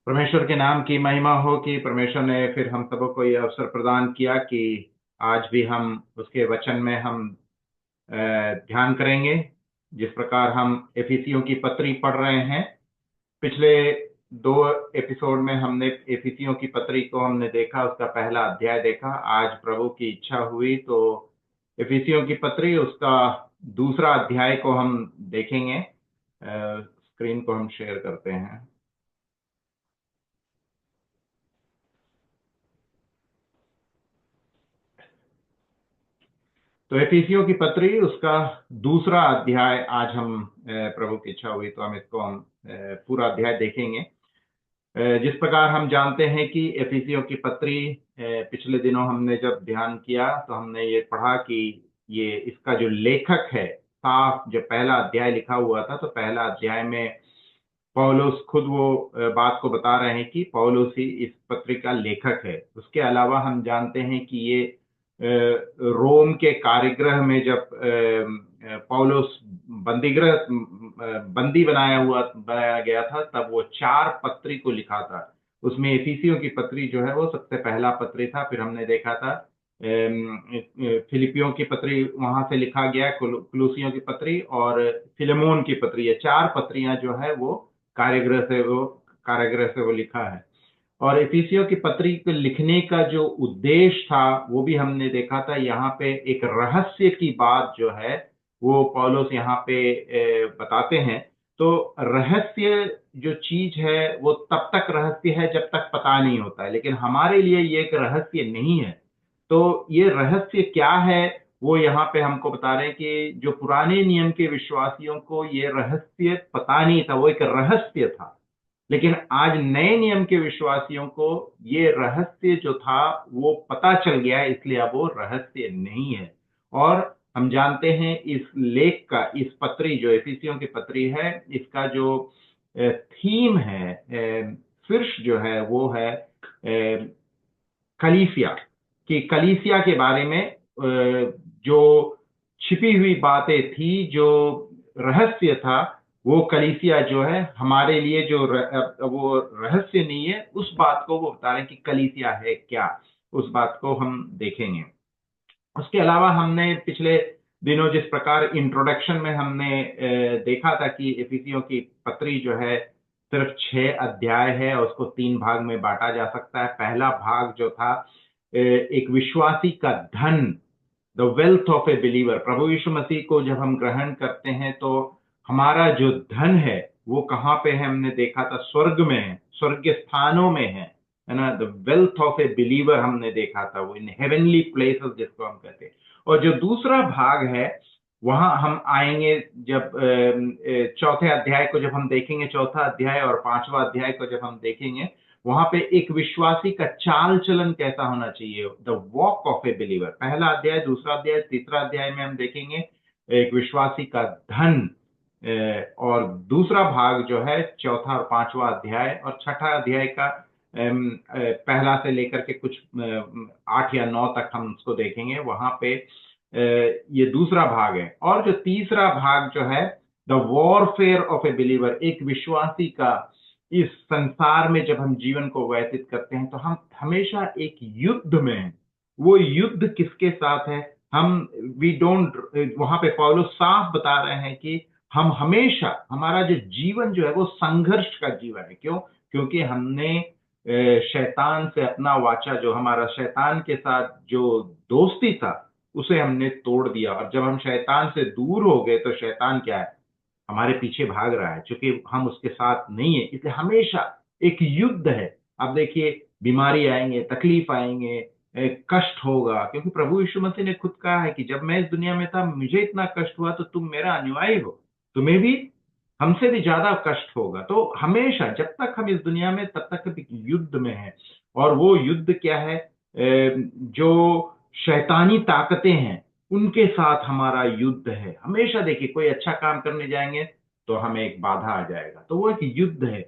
परमेश्वर के नाम की महिमा हो कि परमेश्वर ने फिर हम सबको को ये अवसर प्रदान किया कि आज भी हम उसके वचन में हम ध्यान करेंगे। जिस प्रकार हम एफिसियों की पत्री पढ़ रहे हैं, पिछले दो एपिसोड में हमने एफिसियों की पत्री को हमने देखा, उसका पहला अध्याय देखा। आज प्रभु की इच्छा हुई तो एफिसियों की पत्री उसका दूसरा अध्याय को हम देखेंगे। स्क्रीन को हम शेयर करते हैं। तो एफिसियों की पत्री उसका दूसरा अध्याय आज हम प्रभु की इच्छा हुई तो हम इसको पूरा अध्याय देखेंगे। जिस प्रकार हम जानते हैं कि एफिसियों की पत्री पिछले दिनों हमने जब ध्यान किया तो हमने ये पढ़ा कि ये इसका जो लेखक है, साफ जब पहला अध्याय लिखा हुआ था तो पहला अध्याय में पौलुस खुद वो बात को बता रहे हैं कि पौलुस ही इस पत्री का लेखक है। उसके अलावा हम जानते हैं कि ये रोम के कारागृह में जब पौलुस बंदी बनाया गया था, तब वो 4 पत्री को लिखा था। उसमें एफिसियों की पत्री जो है वो सबसे पहला पत्री था। फिर हमने देखा था फिलिपियों की पत्री वहां से लिखा गया, कुलुसियों की पत्री और फिलेमोन की पत्री। ये 4 पत्रियां जो है वो कारागृह से वो लिखा है। और एफिसियों की पत्री को लिखने का जो उद्देश्य था वो भी हमने देखा था। यहाँ पे एक रहस्य की बात जो है वो पौलुस यहाँ पे बताते हैं। तो रहस्य जो चीज है वो तब तक रहस्य है जब तक पता नहीं होता है, लेकिन हमारे लिए ये एक रहस्य नहीं है। तो ये रहस्य क्या है वो यहाँ पे हमको बता रहे हैं कि जो पुराने नियम के विश्वासियों को ये रहस्य पता नहीं था, वो एक रहस्य था। लेकिन आज नए नियम के विश्वासियों को ये रहस्य जो था वो पता चल गया है, इसलिए अब वो रहस्य नहीं है। और हम जानते हैं इस लेख का, इस पत्री जो एफिसियों की पत्री है, इसका जो थीम है, शीर्ष जो है वो है कलीसिया। कि कलीसिया के बारे में जो छिपी हुई बातें थी, जो रहस्य था, वो कलीसिया जो है हमारे लिए जो वो रहस्य नहीं है, उस बात को वो बता रहे हैं कि कलीसिया है क्या, उस बात को हम देखेंगे। उसके अलावा हमने पिछले दिनों जिस प्रकार इंट्रोडक्शन में हमने देखा था कि एफिसियों की पत्री जो है सिर्फ 6 अध्याय है और उसको 3 भाग में बांटा जा सकता है। पहला भाग जो था एक विश्वासी का धन, the wealth of a believer. प्रभु यीशु मसीह को जब हम ग्रहण करते हैं तो हमारा जो धन है वो कहाँ पे है? हमने देखा था स्वर्ग में है, स्वर्ग स्थानों में है ना। The wealth of a believer हमने देखा था, वो इन हेवनली प्लेसेस जिसको हम कहते हैं। और जो दूसरा भाग है वहां हम आएंगे जब चौथे अध्याय को जब हम देखेंगे, चौथा अध्याय और 5वां अध्याय को जब हम देखेंगे, वहां पे एक विश्वासी का चाल चलन कैसा होना चाहिए, the walk of a believer. पहला अध्याय, दूसरा अध्याय, तीसरा अध्याय में हम देखेंगे एक विश्वासी का धन। और दूसरा भाग जो है चौथा और 5वां अध्याय और छठा अध्याय का पहला से लेकर के कुछ 8 या 9 तक हम उसको देखेंगे। वहां पे ये दूसरा भाग है। और जो तीसरा भाग जो है the warfare of a believer, एक विश्वासी का इस संसार में जब हम जीवन को व्यतीत करते हैं तो हम हमेशा एक युद्ध में हैं। वो युद्ध किसके साथ है? हम वी डोंट, वहां पे पौलुस साफ बता रहे हैं कि हम हमेशा, हमारा जो जीवन जो है वो संघर्ष का जीवन है। क्यों? क्योंकि हमने शैतान से अपना वाचा, जो हमारा शैतान के साथ जो दोस्ती था उसे हमने तोड़ दिया। और जब हम शैतान से दूर हो गए तो शैतान क्या है? हमारे पीछे भाग रहा है, क्योंकि हम उसके साथ नहीं है। इसलिए हमेशा एक युद्ध है। अब देखिए, बीमारी आएंगे, तकलीफ आएंगे, कष्ट होगा, क्योंकि प्रभु यीशु मसीह ने खुद कहा है कि जब मैं इस दुनिया में था मुझे इतना कष्ट हुआ तो तुम मेरा अनुयायी हो, तुम्हें भी हमसे भी ज्यादा कष्ट होगा। तो हमेशा जब तक हम इस दुनिया में तब तक एक युद्ध में है। और वो युद्ध क्या है? जो शैतानी ताकतें हैं उनके साथ हमारा युद्ध है। हमेशा देखिए, कोई अच्छा काम करने जाएंगे तो हमें एक बाधा आ जाएगा, तो वो एक युद्ध है।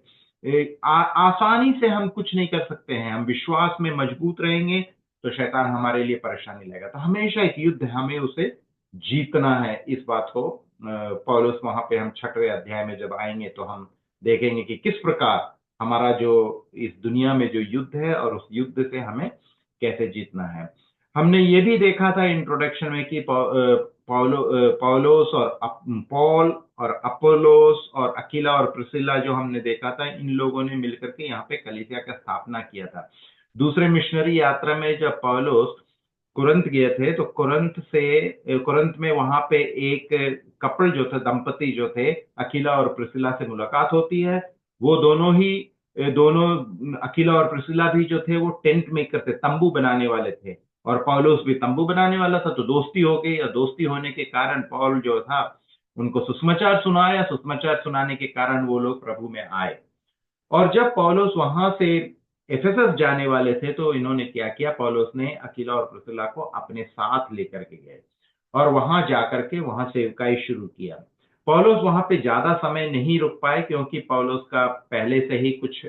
आसानी से हम कुछ नहीं कर सकते हैं। हम विश्वास में मजबूत रहेंगे तो शैतान हमारे लिए परेशानी लाएगा। तो हमेशा एक युद्ध है, हमें उसे जीतना है। इस बात को पौलुस वहां पे हम 6वें अध्याय में जब आएंगे तो हम देखेंगे कि किस प्रकार हमारा जो इस दुनिया में जो युद्ध है और उस युद्ध से हमें कैसे जीतना है। हमने ये भी देखा था इंट्रोडक्शन में कि पॉल और अपोलोस और अकीला और प्रिसिला जो हमने देखा था, इन लोगों ने मिलकर के यहाँ पे कलीसिया का स्थापना किया था। दूसरे मिशनरी यात्रा में जब पौलुस कुरिन्थ गए थे तो कुरिन्थ में वहां पे एक कपल जो थे, दंपति जो थे, अकीला और प्रिसिला से मुलाकात होती है। वो दोनों अकीला और प्रिसिला भी जो थे वो टेंट मेकर थे, तंबू बनाने वाले थे, और पौलुस भी तंबू बनाने वाला था। तो दोस्ती हो गई, और दोस्ती होने के कारण पौल जो था उनको सुसमाचार सुनाया। सुसमाचार सुनाने के कारण वो लोग प्रभु में आए। और जब पौलुस वहां से एफेसस जाने वाले थे तो इन्होंने क्या किया, पौलुस ने अकीला और प्रिसिला को अपने साथ लेकर के गए और वहां जाकर के वहां सेवकाई शुरू किया। पौलुस वहां पे ज्यादा समय नहीं रुक पाए क्योंकि पौलुस का पहले से ही कुछ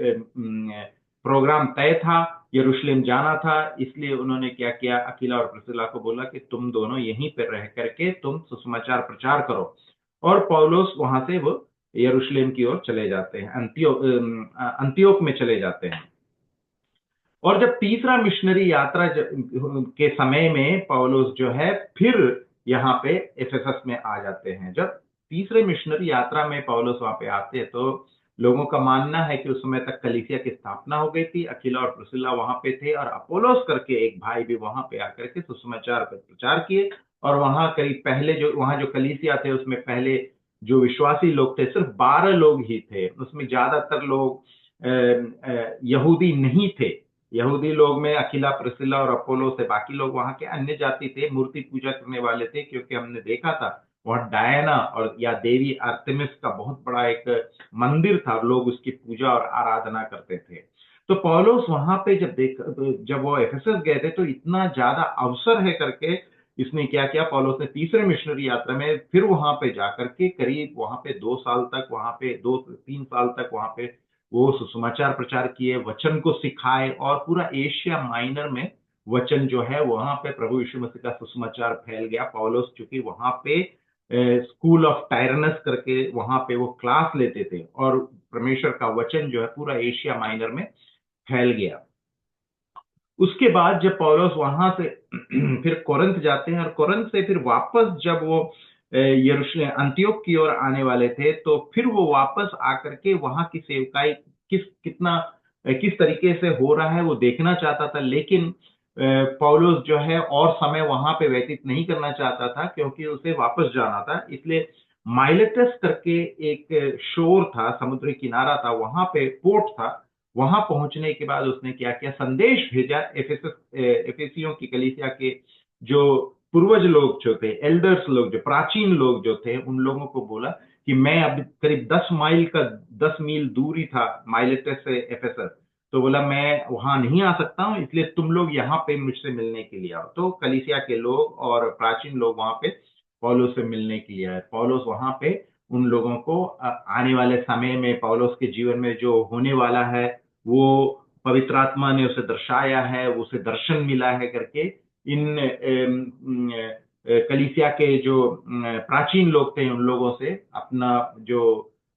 प्रोग्राम तय था, यरूशलेम जाना था। इसलिए उन्होंने क्या किया, अकीला और प्रिसिला को बोला कि तुम दोनों यहीं पर रह करके तुम सुसमाचार प्रचार करो। और पौलुस वहां से वो यरूशलेम की ओर चले जाते हैं, अंतियोक में चले जाते हैं। और जब तीसरा मिशनरी यात्रा के समय में पौलुस जो है फिर यहाँ पे एफेसस में आ जाते हैं। जब तीसरे मिशनरी यात्रा में पौलुस वहां पे आते हैं तो लोगों का मानना है कि उस समय तक कलीसिया की स्थापना हो गई थी। अकीला और प्रिसिला वहां पे थे और अपोलोस करके एक भाई भी वहां पे आकर के सुसमाचार पर प्रचार किए। और वहां करीब पहले जो कलीसिया थे उसमें पहले जो विश्वासी लोग थे सिर्फ 12 लोग ही थे। उसमें ज्यादातर लोग यहूदी नहीं थे। यहूदी लोग में अकीला, प्रिसिला और अपोलो से, बाकी लोग वहां के अन्य जाति थे, मूर्ति पूजा करने वाले थे। क्योंकि हमने देखा था वहां डायना और या देवी आर्तेमिस का बहुत बड़ा एक मंदिर था, लोग उसकी पूजा और आराधना करते थे। तो पौलुस वहां पे जब वो एफेसस गए थे तो इतना ज्यादा अवसर है करके इसने क्या किया, पौलुस ने तीसरे मिशनरी यात्रा में फिर वहां पे जाकर के करीब वहां पे 2 साल तक, वहां पे 2 3 साल तक वहां पे वो सुसमाचार प्रचार किए, वचन को सिखाए, और पूरा एशिया माइनर में वचन जो है वहां पे प्रभु यीशु मसीह का सुसमाचार फैल गया। पौलुस चूंकि वहां पे स्कूल ऑफ टायरनस करके वहां पे वो क्लास लेते थे और परमेश्वर का वचन जो है पूरा एशिया माइनर में फैल गया। उसके बाद जब पौलुस वहां से फिर कोरिन्थ जाते हैं, और कोरिन्थ से फिर वापस जब वो यरूशलेम अंतियोक की ओर आने वाले थे तो फिर वो वापस आकर के वहां की सेवकाई किस तरीके से हो रहा है वो देखना चाहता था। लेकिन पौलुस जो है और समय वहां पे व्यतीत नहीं करना चाहता था क्योंकि उसे वापस जाना था। इसलिए माइलेटस करके एक शोर था, समुद्री किनारा था, वहां पे पोर्ट था। वहां पहुंचने के बाद उसने क्या किया, संदेश भेजा एफेसियों की कलीसिया के जो पूर्वज लोग जो थे, एल्डर्स लोग, जो प्राचीन लोग जो थे, उन लोगों को बोला कि मैं अब करीब 10 मील दूरी था माइलेटस से एफेसस। तो बोला मैं वहां नहीं आ सकता हूं, इसलिए तुम लोग यहाँ पे मुझसे मिलने के लिए आओ। तो कलीसिया के लोग और प्राचीन लोग वहां पे पौलुस से मिलने के लिए आए। पौलुस वहां पे उन लोगों को आने वाले समय में पौलुस के जीवन में जो होने वाला है वो पवित्र आत्मा ने उसे दर्शाया है, उसे दर्शन मिला है करके इन कलीसिया के जो प्राचीन लोग थे उन लोगों से अपना जो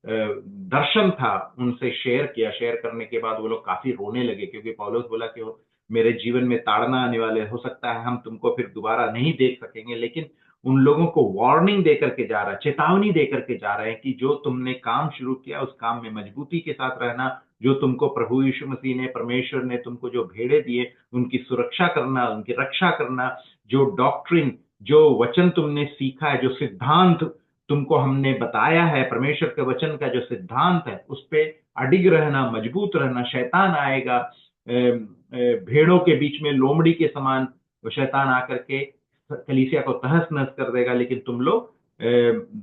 दर्शन था उनसे शेयर किया। शेयर करने के बाद वो लोग काफी रोने लगे क्योंकि पौलुस बोला कि मेरे जीवन में ताड़ना आने वाले, हो सकता है हम तुमको फिर दोबारा नहीं देख सकेंगे। लेकिन उन लोगों को वार्निंग देकर के जा रहा है, चेतावनी देकर के जा रहे हैं कि जो तुमने काम शुरू किया उस काम में मजबूती के साथ रहना। जो तुमको प्रभु यीशु मसीह ने, परमेश्वर ने तुमको जो भेड़े दिए उनकी सुरक्षा करना, उनकी रक्षा करना। जो डॉक्ट्रिन, जो वचन तुमने सीखा है, जो सिद्धांत तुमको हमने बताया है, परमेश्वर के वचन का जो सिद्धांत है उस पे अडिग रहना, मजबूत रहना। शैतान आएगा भेड़ों के बीच में लोमड़ी के समान, शैतान आकर के कलीसिया को तहस नहस कर देगा, लेकिन तुम लोग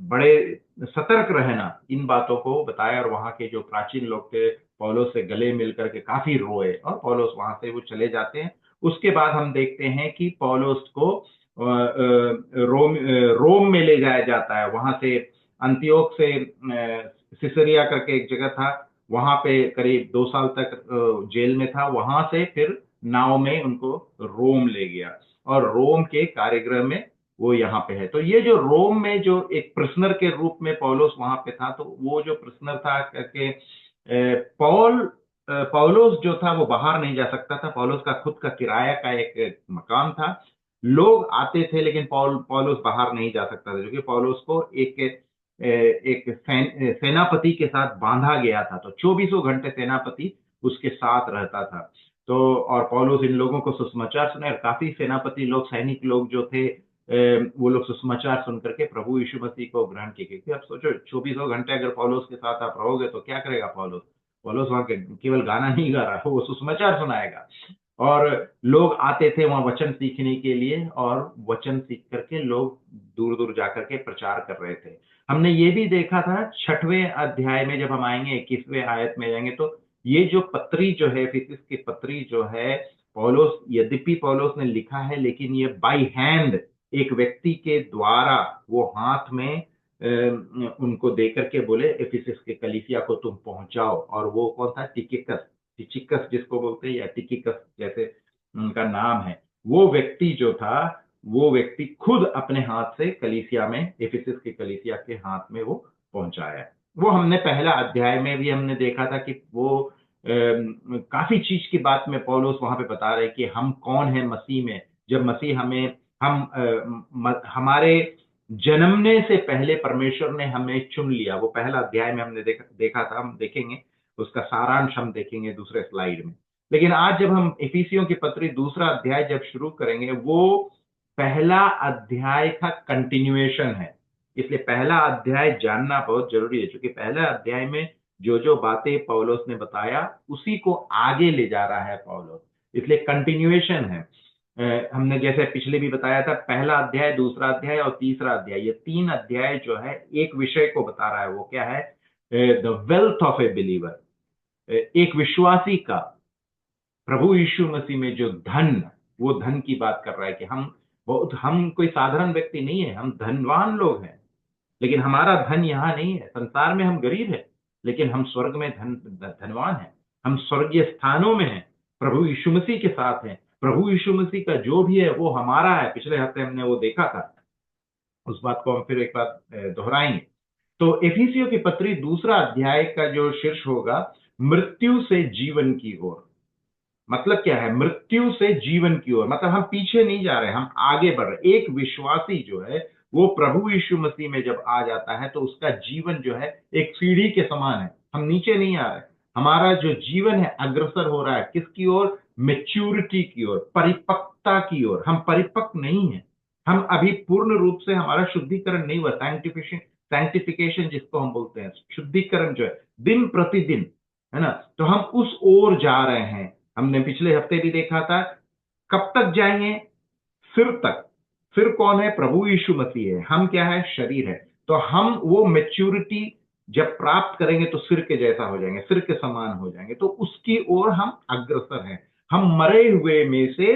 बड़े सतर्क रहना। इन बातों को बताया और वहां के जो प्राचीन लोग थे पौलुस से गले मिलकर के काफी रोए और पौलुस वहां से वो चले जाते हैं। उसके बाद हम देखते हैं कि पौलुस को रोम में ले जाया जाता है। वहां से अंतियोक से सिसरिया करके एक जगह था, वहां पे करीब 2 साल तक जेल में था। वहां से फिर नाव में उनको रोम ले गया और रोम के कार्यगृह में वो यहाँ पे है। तो ये जो रोम में जो एक प्रिजनर के रूप में पौलुस वहां पे था, तो वो जो प्रिजनर था करके पॉल पौलुस जो था वो बाहर नहीं जा सकता था। पौलुस का खुद का किराया का एक मकान था। लोग आते थे लेकिन पौलुस बाहर नहीं जा सकता था, क्योंकि पौलुस को एक सेनापति के साथ बांधा गया था। तो 24 घंटे सेनापति उसके साथ रहता था। तो और पौलुस इन लोगों को सुसमाचार सुने, और काफी सेनापति लोग, सैनिक लोग जो थे, वो लोग सुसमाचार सुन करके प्रभु यीशु मसीह को ग्रहण किए। क्योंकि आप सोचो 24 घंटे अगर पौलुस के साथ आप रहोगे तो क्या करेगा पौलुस? पौलुस वहां केवल गाना नहीं गा रहा है, वो सुसमाचार सुनाएगा। और लोग आते थे वहां वचन सीखने के लिए, और वचन सीख करके लोग दूर दूर जाकर के प्रचार कर रहे थे। हमने ये भी देखा था 6वें अध्याय में, जब हम आएंगे 21वें आयत में जाएंगे, तो ये जो पत्री जो है, इफिसुस की पत्री जो है, पौलुस, यद्यपि पौलुस ने लिखा है, लेकिन ये बाय हैंड एक व्यक्ति के द्वारा वो हाथ में उनको देकर के बोले इफिसुस के कलीसिया को तुम पहुंचाओ। और वो कौन था? टिकिकस, टिचिकस जिसको बोलते हैं, या टिकिकस जैसे उनका नाम है। वो व्यक्ति जो था, वो व्यक्ति खुद अपने हाथ से कलीसिया में, इफिसुस के कलीसिया के हाथ में वो पहुंचाया। वो हमने पहला अध्याय में भी हमने देखा था कि वो काफी चीज की बात में पौलुस वहां पे बता रहे कि हम कौन है मसीह में। जब मसीह हमें, हमारे जन्मने से पहले परमेश्वर ने हमें चुन लिया। वो पहला अध्याय में हमने देखा था, हम देखेंगे उसका सारांश, हम देखेंगे दूसरे स्लाइड में। लेकिन आज जब हम इफिसियों की पत्री दूसरा अध्याय जब शुरू करेंगे, वो पहला अध्याय का कंटिन्यूएशन है। इसलिए पहला अध्याय जानना बहुत जरूरी है, क्योंकि पहला अध्याय में जो जो बातें पौलुस ने बताया उसी को आगे ले जा रहा है पौलुस, इसलिए कंटिन्यूएशन है। हमने जैसे पिछले भी बताया था, पहला अध्याय, दूसरा अध्याय और तीसरा अध्याय, ये 3 अध्याय जो है एक विषय को बता रहा है। वो क्या है? The wealth of a believer. एक विश्वासी का प्रभु यीशु मसीह में जो धन, वो धन की बात कर रहा है कि हम कोई साधारण व्यक्ति नहीं है, हम धनवान लोग हैं। लेकिन हमारा धन यहाँ नहीं है, संसार में हम गरीब हैं, लेकिन हम स्वर्ग में धनवान हैं। हम स्वर्गीय स्थानों में हैं, प्रभु यीशु मसीह के साथ हैं। प्रभु यीशु मसीह का जो भी है वो हमारा है। पिछले हफ्ते हमने वो देखा था, उस बात को हम फिर एक बार दोहराएंगे। तो एफिसियों की पत्री दूसरा अध्याय का जो शीर्ष होगा, मृत्यु से जीवन की ओर। मतलब क्या है? मृत्यु से जीवन की ओर, मतलब हम पीछे नहीं जा रहे, हम आगे बढ़ रहे। एक विश्वासी जो है वो प्रभु यीशु मसीह में जब आ जाता है तो उसका जीवन जो है एक सीढ़ी के समान है। हम नीचे नहीं आ रहे, हमारा जो जीवन है अग्रसर हो रहा है किसकी ओर? मेच्योरिटी की ओर, परिपक्वता की ओर। हम परिपक्व नहीं है, हम अभी पूर्ण रूप से, हमारा शुद्धिकरण नहीं हुआ, सैंक्टिफिकेशन जिसको हम बोलते हैं, शुद्धिकरण जो है दिन प्रतिदिन, है ना। तो हम उस ओर जा रहे हैं। हमने पिछले हफ्ते भी देखा था, कब तक जाएंगे? सिर तक। सिर कौन है? प्रभु यीशु मसीह है। हम क्या है? शरीर है। तो हम वो मैच्योरिटी जब प्राप्त करेंगे तो सिर के जैसा हो जाएंगे, सिर के समान हो जाएंगे। तो उसकी ओर हम अग्रसर हैं। हम मरे हुए में से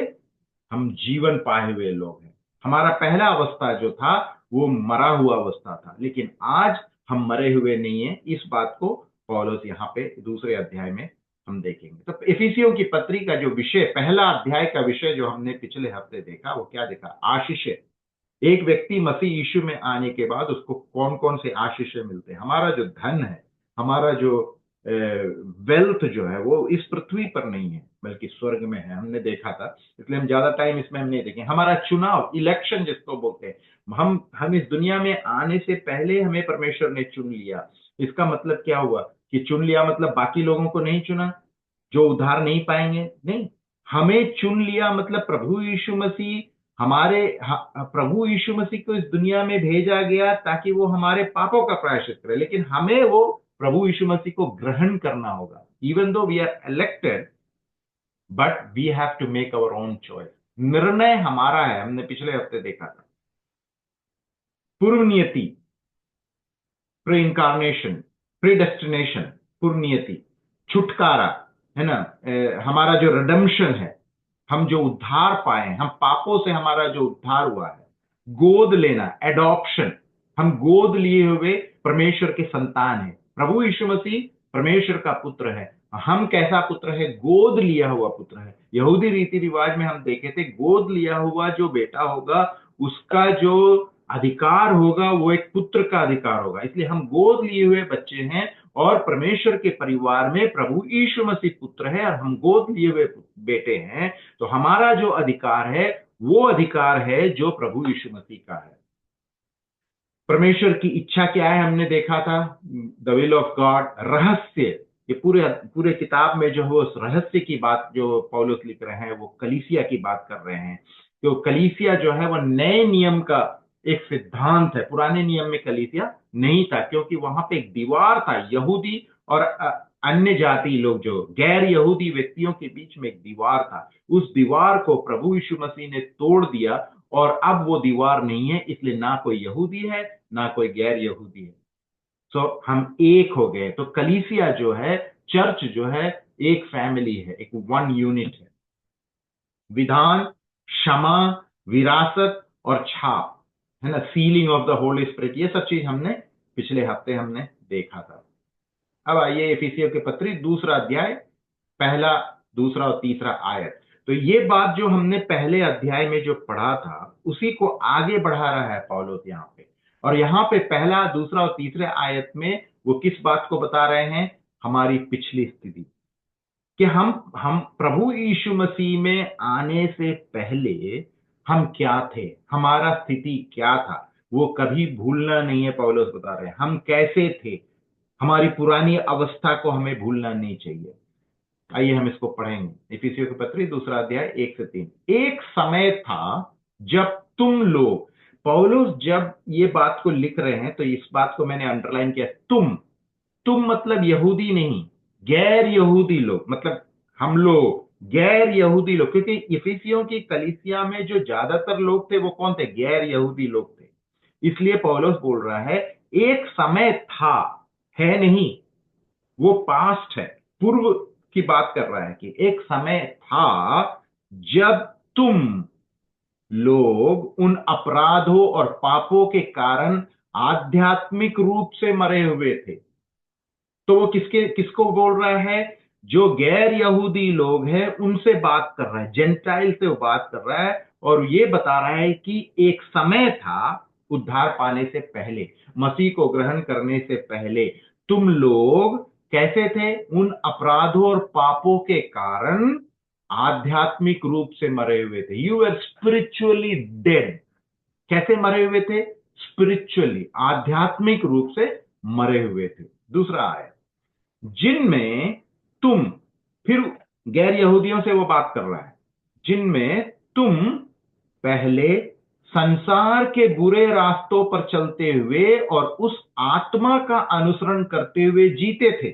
हम जीवन पाए हुए लोग हैं। हमारा पहला अवस्था जो था वो मरा हुआ अवस्था था, लेकिन आज हम मरे हुए नहीं है। इस बात को पौलुस यहाँ पे दूसरे अध्याय में हम देखेंगे। तो इफिसियों की पत्री का जो विषय, पहला अध्याय का विषय जो हमने पिछले हफ्ते देखा, वो क्या देखा? आशीष। एक व्यक्ति मसीह यीशु में आने के बाद उसको कौन कौन से आशीष मिलते हैं? हमारा जो धन है, हमारा जो वेल्थ जो है, वो इस पृथ्वी पर नहीं है बल्कि स्वर्ग में है। हमने देखा था, इसलिए हम ज्यादा टाइम इसमें हम नहीं देखेंगे। हमारा चुनाव, इलेक्शन जिसको बोलते हैं, हम इस दुनिया में आने से पहले हमें परमेश्वर ने चुन लिया। इसका मतलब क्या हुआ कि चुन लिया मतलब बाकी लोगों को नहीं चुना जो उद्धार नहीं पाएंगे? नहीं, हमें चुन लिया मतलब प्रभु यीशु मसीह, प्रभु यीशु मसीह को इस दुनिया में भेजा गया ताकि वो हमारे पापों का प्रायश्चित करे। लेकिन हमें वो प्रभु यीशु मसीह को ग्रहण करना होगा। Even though we are elected, but we have to make our own choice. निर्णय हमारा है। हमने पिछले हफ्ते देखा था पूर्व नियति, प्री इंकारनेशन, प्रीडेस्टिनेशन, पूर्व नियति, छुटकारा, है ना। हमारा जो रिडेम्पशन है, हम जो उद्धार पाए, हम पापों से हमारा जो उद्धार हुआ है, गोद लेना, एडॉप्शन, हम गोद लिए हुए परमेश्वर के संतान हैं। प्रभु यीशु मसीह परमेश्वर का पुत्र है। हम कैसा पुत्र है? गोद लिया हुआ पुत्र है। यहूदी रीति रिवाज में हम देखे थे, गोद लिया हुआ जो बेटा होगा उसका जो अधिकार होगा वो एक पुत्र का अधिकार होगा। इसलिए हम गोद लिए हुए बच्चे हैं, और परमेश्वर के परिवार में प्रभु यीशु मसीह पुत्र है और हम गोद लिए हुए बेटे हैं, तो हमारा जो अधिकार है वो अधिकार है जो प्रभु यीशु मसीह का है। परमेश्वर की इच्छा क्या है हमने देखा था, द विल ऑफ गॉड, रहस्य। ये पूरे पूरे किताब में जो है उस रहस्य की बात जो पौलुस लिख रहे हैं वो कलीसिया की बात कर रहे हैं। तो कलीसिया जो है वो नए नियम का एक सिद्धांत है। पुराने नियम में कलीसिया नहीं था क्योंकि वहां पे एक दीवार था, यहूदी और अन्य जाति लोग, जो गैर यहूदी व्यक्तियों के बीच में एक दीवार था। उस दीवार को प्रभु यीशु मसीह ने तोड़ दिया और अब वो दीवार नहीं है, इसलिए ना कोई यहूदी है ना कोई गैर यहूदी है। तो हम एक हो गए। तो कलीसिया जो है, चर्च जो है, एक फैमिली है, एक वन यूनिट है। विधान, क्षमा, विरासत और छाप, है ना, ceiling of the Holi spirit, ये सब चीज हमने पिछले हफ्ते हमने देखा था। अब आइए इफिसियों के पत्री दूसरा अध्याय, पहला, दूसरा और तीसरा आयत। तो ये बात जो हमने पहले अध्याय में जो पढ़ा था उसी को आगे बढ़ा रहा है पौलुस यहाँ पे। और यहाँ पे पहला, दूसरा और तीसरे आयत में वो किस बात को बता रहे हैं? हमारी पिछली स्थिति, कि हम प्रभु यीशु मसीह में आने से पहले हम क्या थे, हमारा स्थिति क्या था, वो कभी भूलना नहीं है। पौलुस बता रहे हैं हम कैसे थे, हमारी पुरानी अवस्था को हमें भूलना नहीं चाहिए। आइए हम इसको पढ़ेंगे। इफिसियों के पत्री दूसरा अध्याय 1 से 3। एक समय था जब तुम लोग, पौलुस जब ये बात को लिख रहे हैं तो इस बात को मैंने अंडरलाइन किया, तुम मतलब यहूदी नहीं, गैर यहूदी लोग, मतलब हम लोग गैर यहूदी लोग, क्योंकि इफिसियों की कलीसिया में जो ज्यादातर लोग थे वो कौन थे? गैर यहूदी लोग थे। इसलिए पौलुस बोल रहा है एक समय था, है नहीं, वो पास्ट है, पूर्व की बात कर रहा है कि एक समय था जब तुम लोग उन अपराधों और पापों के कारण आध्यात्मिक रूप से मरे हुए थे। तो वो किसको बोल रहा है? जो गैर यहूदी लोग हैं उनसे बात कर रहा है, जेंटाइल से वो बात कर रहा है। और ये बता रहा है कि एक समय था उद्धार पाने से पहले, मसीह को ग्रहण करने से पहले तुम लोग कैसे थे? उन अपराधों और पापों के कारण आध्यात्मिक रूप से मरे हुए थे। You are spiritually dead. कैसे मरे हुए थे? स्पिरिचुअली, आध्यात्मिक रूप से मरे हुए थे। दूसरा है जिनमें तुम, फिर गैर यहूदियों से वो बात कर रहा है, जिनमें तुम पहले संसार के बुरे रास्तों पर चलते हुए और उस आत्मा का अनुसरण करते हुए जीते थे।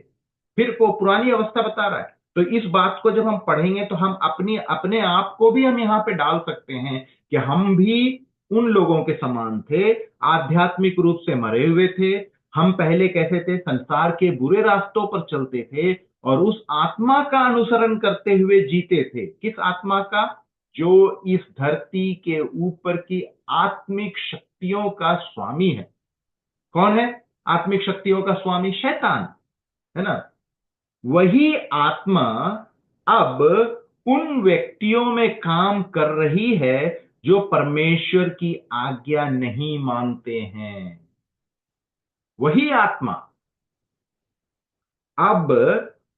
फिर को पुरानी अवस्था बता रहा है। तो इस बात को जब हम पढ़ेंगे तो हम अपने आप को भी हम यहां पे डाल सकते हैं कि हम भी उन लोगों के समान थे, आध्यात्मिक रूप से मरे हुए थे। हम पहले कैसे थे? संसार के बुरे रास्तों पर चलते थे और उस आत्मा का अनुसरण करते हुए जीते थे। किस आत्मा का? जो इस धरती के ऊपर की आत्मिक शक्तियों का स्वामी है। कौन है आत्मिक शक्तियों का स्वामी? शैतान, है ना। वही आत्मा अब उन व्यक्तियों में काम कर रही है जो परमेश्वर की आज्ञा नहीं मानते हैं। वही आत्मा अब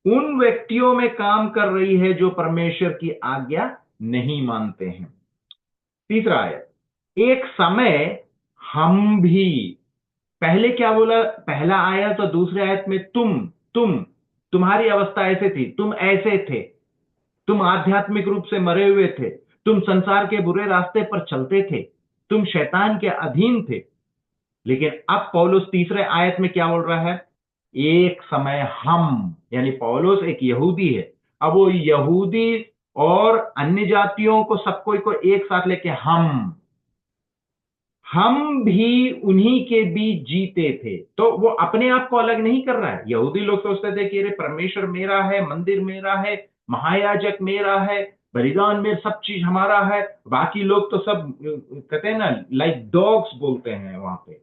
उन व्यक्तियों में काम कर रही है जो परमेश्वर की आज्ञा नहीं मानते हैं। तीसरा आयत, एक समय हम भी, पहले क्या बोला? पहला आयत और दूसरे आयत में तुम्हारी अवस्था ऐसे थी, तुम ऐसे थे, तुम आध्यात्मिक रूप से मरे हुए थे, तुम संसार के बुरे रास्ते पर चलते थे, तुम शैतान के अधीन थे। लेकिन अब पौलुस तीसरे आयत में क्या बोल रहा है? एक समय हम, यानी पौलुस एक यहूदी है, अब वो यहूदी और अन्य जातियों को, सबको को एक साथ लेके हम भी उन्हीं के बीच जीते थे। तो वो अपने आप को अलग नहीं कर रहा है। यहूदी लोग सोचते थे कि अरे परमेश्वर मेरा है, मंदिर मेरा है, महायाजक मेरा है, बलिदान में सब चीज हमारा है, बाकी लोग तो सब कहते हैं ना, लाइक डॉग्स बोलते हैं वहां पे।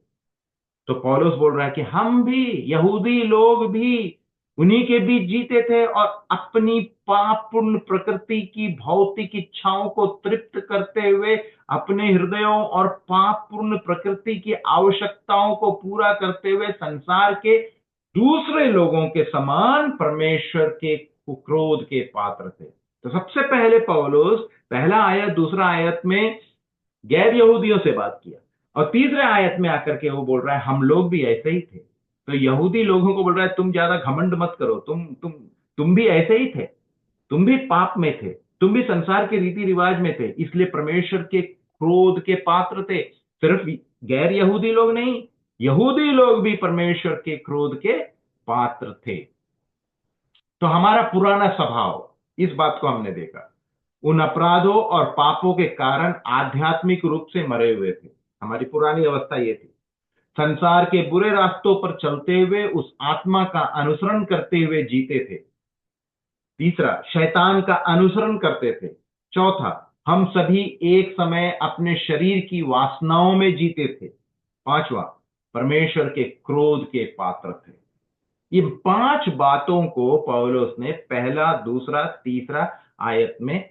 तो पौलुस बोल रहा है कि हम भी, यहूदी लोग भी उन्हीं के बीच जीते थे और अपनी पापपूर्ण प्रकृति की भौतिक इच्छाओं को तृप्त करते हुए अपने हृदयों और पापपूर्ण प्रकृति की आवश्यकताओं को पूरा करते हुए संसार के दूसरे लोगों के समान परमेश्वर के क्रोध के पात्र थे। तो सबसे पहले पौलुस पहला आयत दूसरा आयत में गैर यहूदियों से बात किया, और तीसरे आयत में आकर के वो बोल रहा है हम लोग भी ऐसे ही थे। तो यहूदी लोगों को बोल रहा है तुम ज्यादा घमंड मत करो, तुम भी ऐसे ही थे, तुम भी पाप में थे, तुम भी संसार के रीति रिवाज में थे, इसलिए परमेश्वर के क्रोध के पात्र थे। सिर्फ गैर यहूदी लोग नहीं, यहूदी लोग भी परमेश्वर के क्रोध के पात्र थे। तो हमारा पुराना स्वभाव, इस बात को हमने देखा, उन अपराधों और पापों के कारण आध्यात्मिक रूप से मरे हुए थे। हमारी पुरानी अवस्था ये थी, संसार के बुरे रास्तों पर चलते हुए उस आत्मा का अनुसरण करते हुए जीते थे। तीसरा, शैतान का अनुसरण करते थे। चौथा, हम सभी एक समय अपने शरीर की वासनाओं में जीते थे। पांचवा, परमेश्वर के क्रोध के पात्र थे। ये पांच बातों को पौलुस ने पहला दूसरा तीसरा आयत में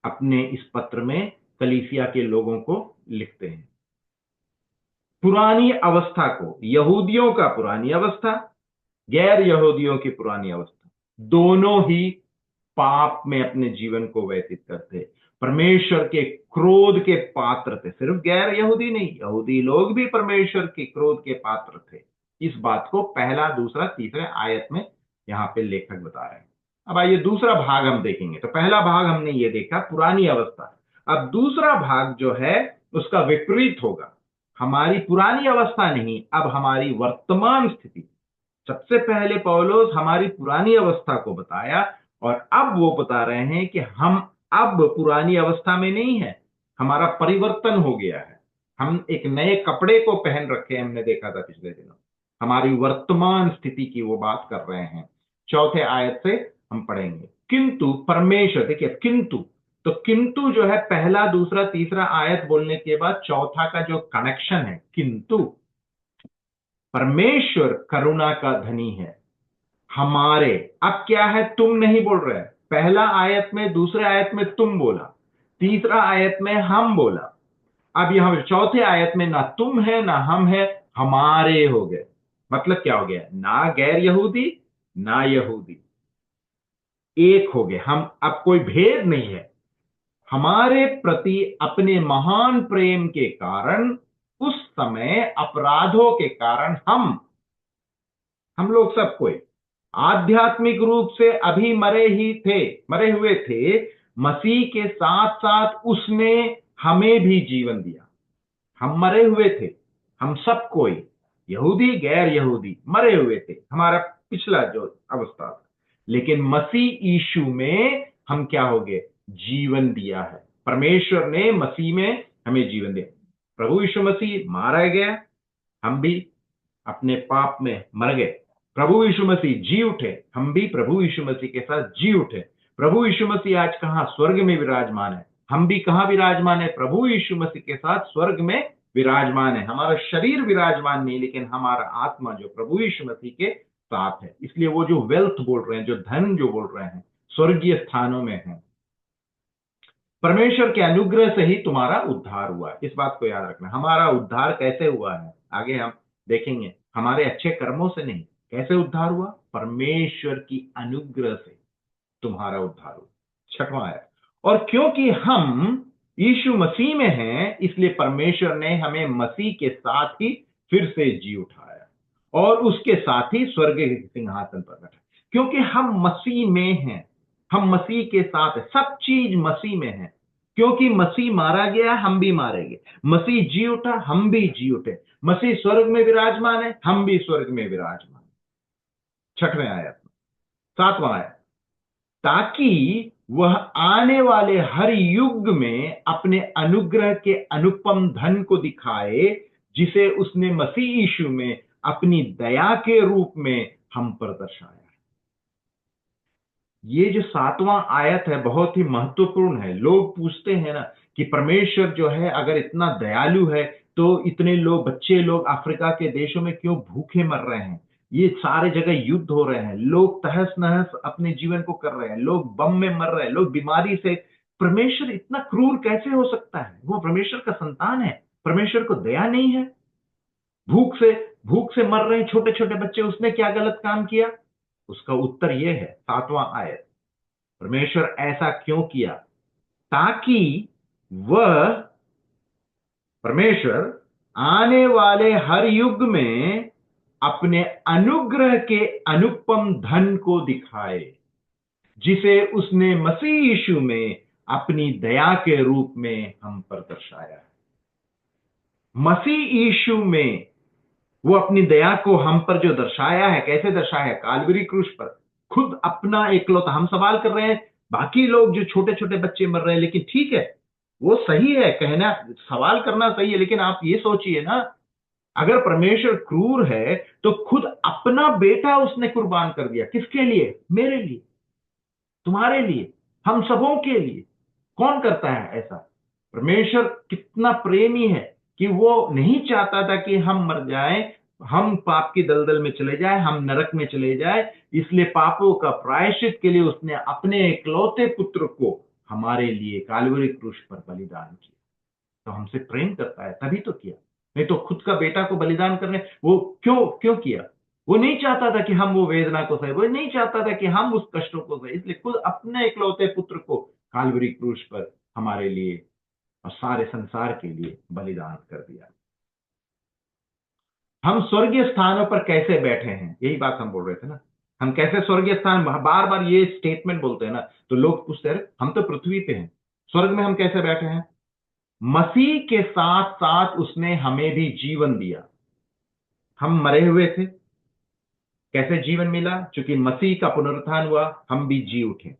अपने इस पत्र में कलीसिया के लोगों को लिखते हैं। पुरानी अवस्था को, यहूदियों का पुरानी अवस्था, गैर यहूदियों की पुरानी अवस्था, दोनों ही पाप में अपने जीवन को व्यतीत करते, परमेश्वर के क्रोध के पात्र थे। सिर्फ गैर यहूदी नहीं, यहूदी लोग भी परमेश्वर के क्रोध के पात्र थे। इस बात को पहला दूसरा तीसरे आयत में यहां पे लेखक बता रहे हैं। अब आइए दूसरा भाग हम देखेंगे। तो पहला भाग हमने ये देखा, पुरानी अवस्था। अब दूसरा भाग जो है उसका विपरीत होगा, हमारी पुरानी अवस्था नहीं, अब हमारी वर्तमान स्थिति। सबसे पहले पौलुस हमारी पुरानी अवस्था को बताया, और अब वो बता रहे हैं कि हम अब पुरानी अवस्था में नहीं है, हमारा परिवर्तन हो गया है, हम एक नए कपड़े को पहन रखे हैं। हमने देखा था पिछले दिनों, हमारी वर्तमान स्थिति की वो बात कर रहे हैं। चौथे आयत से हम पढ़ेंगे, किंतु परमेश्वर, देखिए किंतु, तो किंतु जो है पहला दूसरा तीसरा आयत बोलने के बाद चौथा का जो कनेक्शन है, किंतु परमेश्वर करुणा का धनी है हमारे। अब क्या है, तुम नहीं बोल रहे, पहला आयत में दूसरे आयत में तुम बोला, तीसरा आयत में हम बोला, अब यहां चौथे आयत में ना तुम है ना हम है, हमारे हो गए। मतलब क्या हो गया, ना गैर यहूदी ना यहूदी, एक हो गए हम, अब कोई भेद नहीं है। हमारे प्रति अपने महान प्रेम के कारण, उस समय अपराधों के कारण हम लोग सब कोई आध्यात्मिक रूप से अभी मरे हुए थे, मसीह के साथ साथ उसने हमें भी जीवन दिया। हम मरे हुए थे, हम सब कोई, यहूदी गैर यहूदी, मरे हुए थे, हमारा पिछला जो अवस्था था। लेकिन मसीह यीशु में हम क्या हो गए, जीवन दिया है। परमेश्वर ने मसीह में हमें जीवन दिया। प्रभु यीशु मसीह मारा गया, हम भी अपने पाप में मर गए। प्रभु यीशु मसीह जी उठे, हम भी प्रभु यीशु मसीह के साथ जी उठे। प्रभु यीशु मसीह आज कहां, स्वर्ग में विराजमान है। हम भी कहां विराजमान है, प्रभु यीशु मसीह के साथ स्वर्ग में विराजमान है। हमारा शरीर विराजमान नहीं, लेकिन हमारा आत्मा जो प्रभु यीशु मसीह के साथ है। इसलिए वो जो वेल्थ बोल रहे हैं, जो धन जो बोल रहे हैं, स्वर्गीय स्थानों में है। परमेश्वर के अनुग्रह से ही तुम्हारा उद्धार हुआ। इस बात को याद रखना, हमारा उद्धार कैसे हुआ है आगे हम देखेंगे, हमारे अच्छे कर्मों से नहीं। कैसे उद्धार हुआ, परमेश्वर की अनुग्रह से तुम्हारा उद्धार हुआ। छठवां है, और क्योंकि हम यीशु मसीह में हैं, इसलिए परमेश्वर ने हमें मसीह के साथ ही फिर से जी उठाया और उसके साथ ही स्वर्ग के सिंहासन पर बैठा। क्योंकि हम मसीह में हैं, हम मसीह के साथ है, सब चीज मसीह में है। क्योंकि मसीह मारा गया, हम भी मारेंगे। मसीह जी उठा, हम भी जी उठे। मसीह स्वर्ग में विराजमान है, हम भी स्वर्ग में विराजमान। छठवें आयत, सातवां आयत, ताकि वह आने वाले हर युग में अपने अनुग्रह के अनुपम धन को दिखाए, जिसे उसने मसीह यीशु में अपनी दया के रूप में हम पर दर्शाया। ये जो सातवां आयत है बहुत ही महत्वपूर्ण है। लोग पूछते हैं ना कि परमेश्वर जो है अगर इतना दयालु है, तो इतने लोग, बच्चे लोग अफ्रीका के देशों में क्यों भूखे मर रहे हैं, ये सारे जगह युद्ध हो रहे हैं, लोग तहस नहस अपने जीवन को कर रहे हैं, लोग बम में मर रहे हैं, लोग बीमारी से, परमेश्वर इतना क्रूर कैसे हो सकता है? वो परमेश्वर का संतान है, परमेश्वर को दया नहीं है? भूख से भूख से मर रहे हैं छोटे छोटे बच्चे, उसने क्या गलत काम किया? उसका उत्तर यह है, 7वां आयत, परमेश्वर ऐसा क्यों किया? ताकि वह, परमेश्वर, आने वाले हर युग में अपने अनुग्रह के अनुपम धन को दिखाए, जिसे उसने मसीह यीशु में अपनी दया के रूप में हम पर दर्शाया है। मसीह यीशु में वो अपनी दया को हम पर जो दर्शाया है, कैसे दर्शाया है? कालवरी क्रूस पर खुद अपना इकलौता। हम सवाल कर रहे हैं बाकी लोग जो छोटे छोटे बच्चे मर रहे हैं, लेकिन ठीक है, वो सही है, कहना सवाल करना सही है, लेकिन आप ये सोचिए ना, अगर परमेश्वर क्रूर है तो खुद अपना बेटा उसने कुर्बान कर दिया। किसके लिए? मेरे लिए, तुम्हारे लिए, हम सबों के लिए। कौन करता है ऐसा? परमेश्वर कितना प्रेमी है कि वो नहीं चाहता था कि हम मर जाएं, हम पाप की दलदल में चले जाएं, हम नरक में चले जाएं। इसलिए पापों का प्रायश्चित के लिए उसने अपने इकलौते पुत्र को हमारे लिए कालवरी क्रूस पर बलिदान किया। तो हमसे प्रेम करता है तभी तो किया, नहीं तो खुद का बेटा को बलिदान करने वो क्यों क्यों किया? वो नहीं चाहता था कि हम वो वेदना को सहे, वो नहीं चाहता था कि हम उस कष्टों को सहे, इसलिए खुद अपने इकलौते पुत्र को कालवरी क्रूस पर हमारे लिए और सारे संसार के लिए बलिदान कर दिया। हम स्वर्गीय स्थानों पर कैसे बैठे हैं, यही बात हम बोल रहे थे ना। हम कैसे स्वर्गीय स्थान, बार बार ये स्टेटमेंट बोलते हैं ना, तो लोग पूछते हैं हम तो पृथ्वी पे हैं, स्वर्ग में हम कैसे बैठे हैं? मसीह के साथ साथ उसने हमें भी जीवन दिया। हम मरे हुए थे, कैसे जीवन मिला? क्योंकि मसीह का पुनरुत्थान हुआ, हम भी जी उठे।